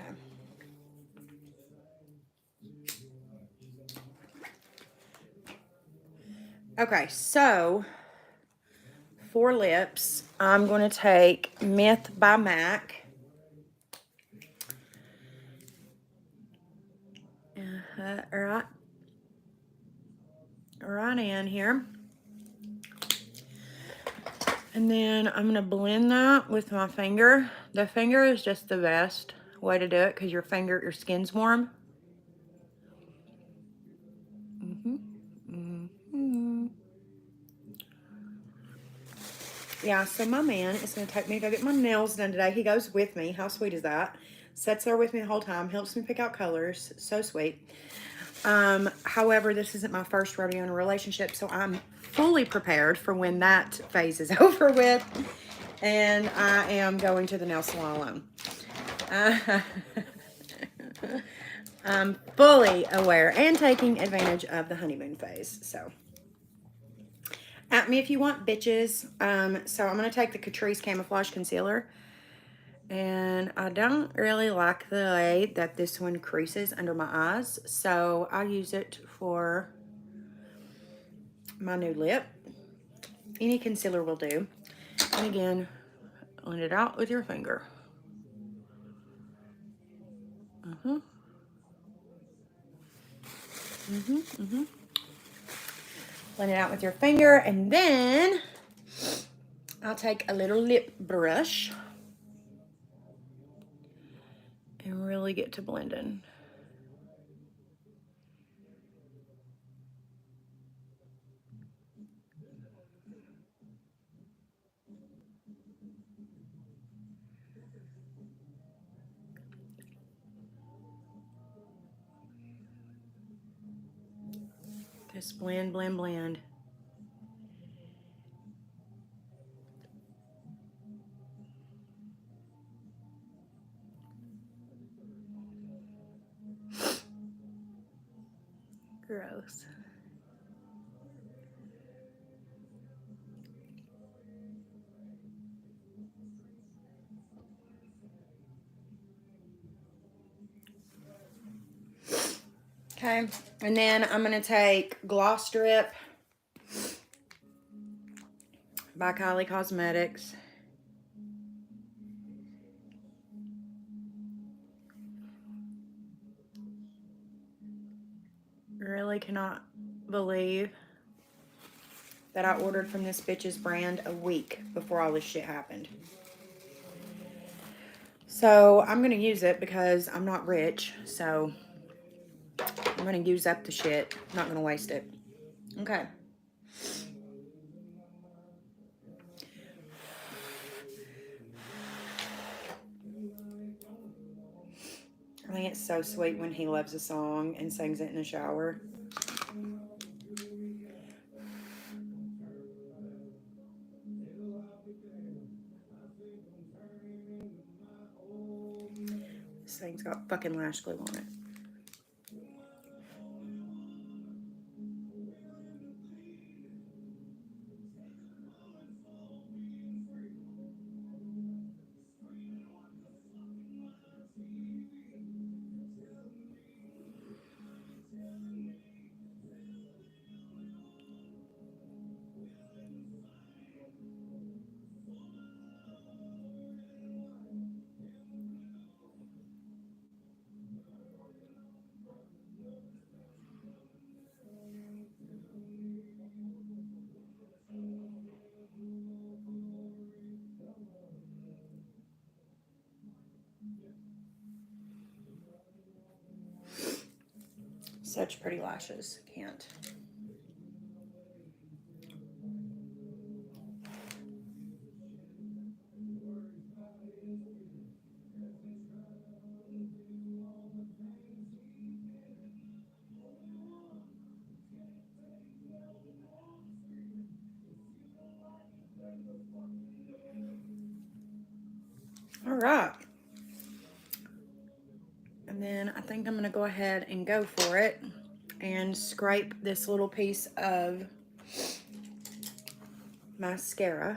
Okay, so for lips, I'm going to take Myth by MAC. Right in here. And then I'm going to blend that with my finger. The finger is just the best way to do it because your skin's warm. Yeah, so my man is going to take me to go get my nails done today. He goes with me. How sweet is that? Sits there with me the whole time. Helps me pick out colors. So sweet. However, this isn't my first rodeo in a relationship, so I'm fully prepared for when that phase is over with. And I am going to the nail salon alone. I'm fully aware and taking advantage of the honeymoon phase. So at me if you want, bitches. So I'm going to take the Catrice Camouflage Concealer. And I don't really like the way that this one creases under my eyes. So I use it for my new lip. Any concealer will do. And again, blend it out with your finger. Blend it out with your finger, and then I'll take a little lip brush and really get to blending. Just blend, blend, blend. Gross. Okay, and then I'm going to take Gloss Drip by Kylie Cosmetics. Really cannot believe that I ordered from this bitch's brand a week before all this shit happened. So I'm going to use it because I'm not rich, so I'm going to use up the shit. I'm not going to waste it. Okay. I think it's so sweet when he loves a song and sings it in the shower. This thing's got fucking lash glue on it. Such pretty lashes. Can't. All right. And then I think I'm going to go ahead and go for it and scrape this little piece of mascara.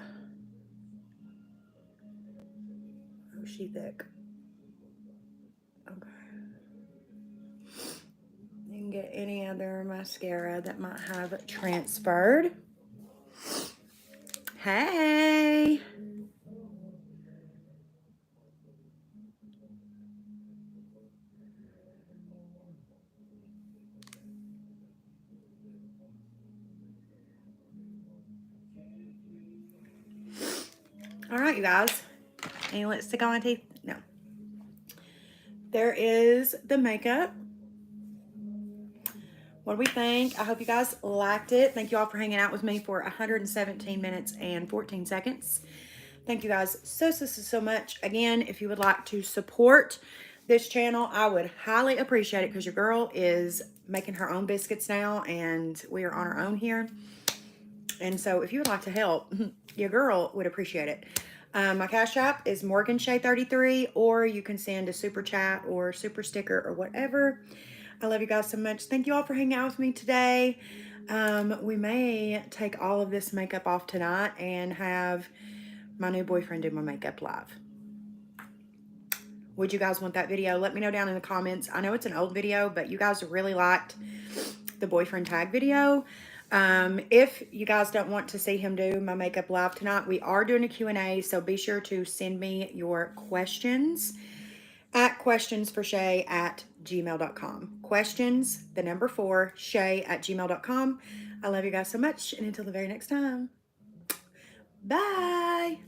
Oh, she thick. Okay. You can get any other mascara that might have transferred. Hey. All right, you guys. Any lipstick on my teeth? No. There is the makeup. What do we think? I hope you guys liked it. Thank you all for hanging out with me for 117 minutes and 14 seconds. Thank you guys so much. Again, if you would like to support this channel, I would highly appreciate it because your girl is making her own biscuits now and we are on our own here. And so if you would like to help, your girl would appreciate it. My Cash App is MorganShay33, or you can send a super chat or super sticker or whatever. I love you guys so much. Thank you all for hanging out with me today. We may take all of this makeup off tonight and have my new boyfriend do my makeup live. Would you guys want that video? Let me know down in the comments. I know it's an old video, but you guys really liked the boyfriend tag video. If you guys don't want to see him do my makeup live tonight, we are doing a Q&A, so be sure to send me your questions at questionsforshay@gmail.com. Questions, the number 4, shay@gmail.com. I love you guys so much, and until the very next time, bye.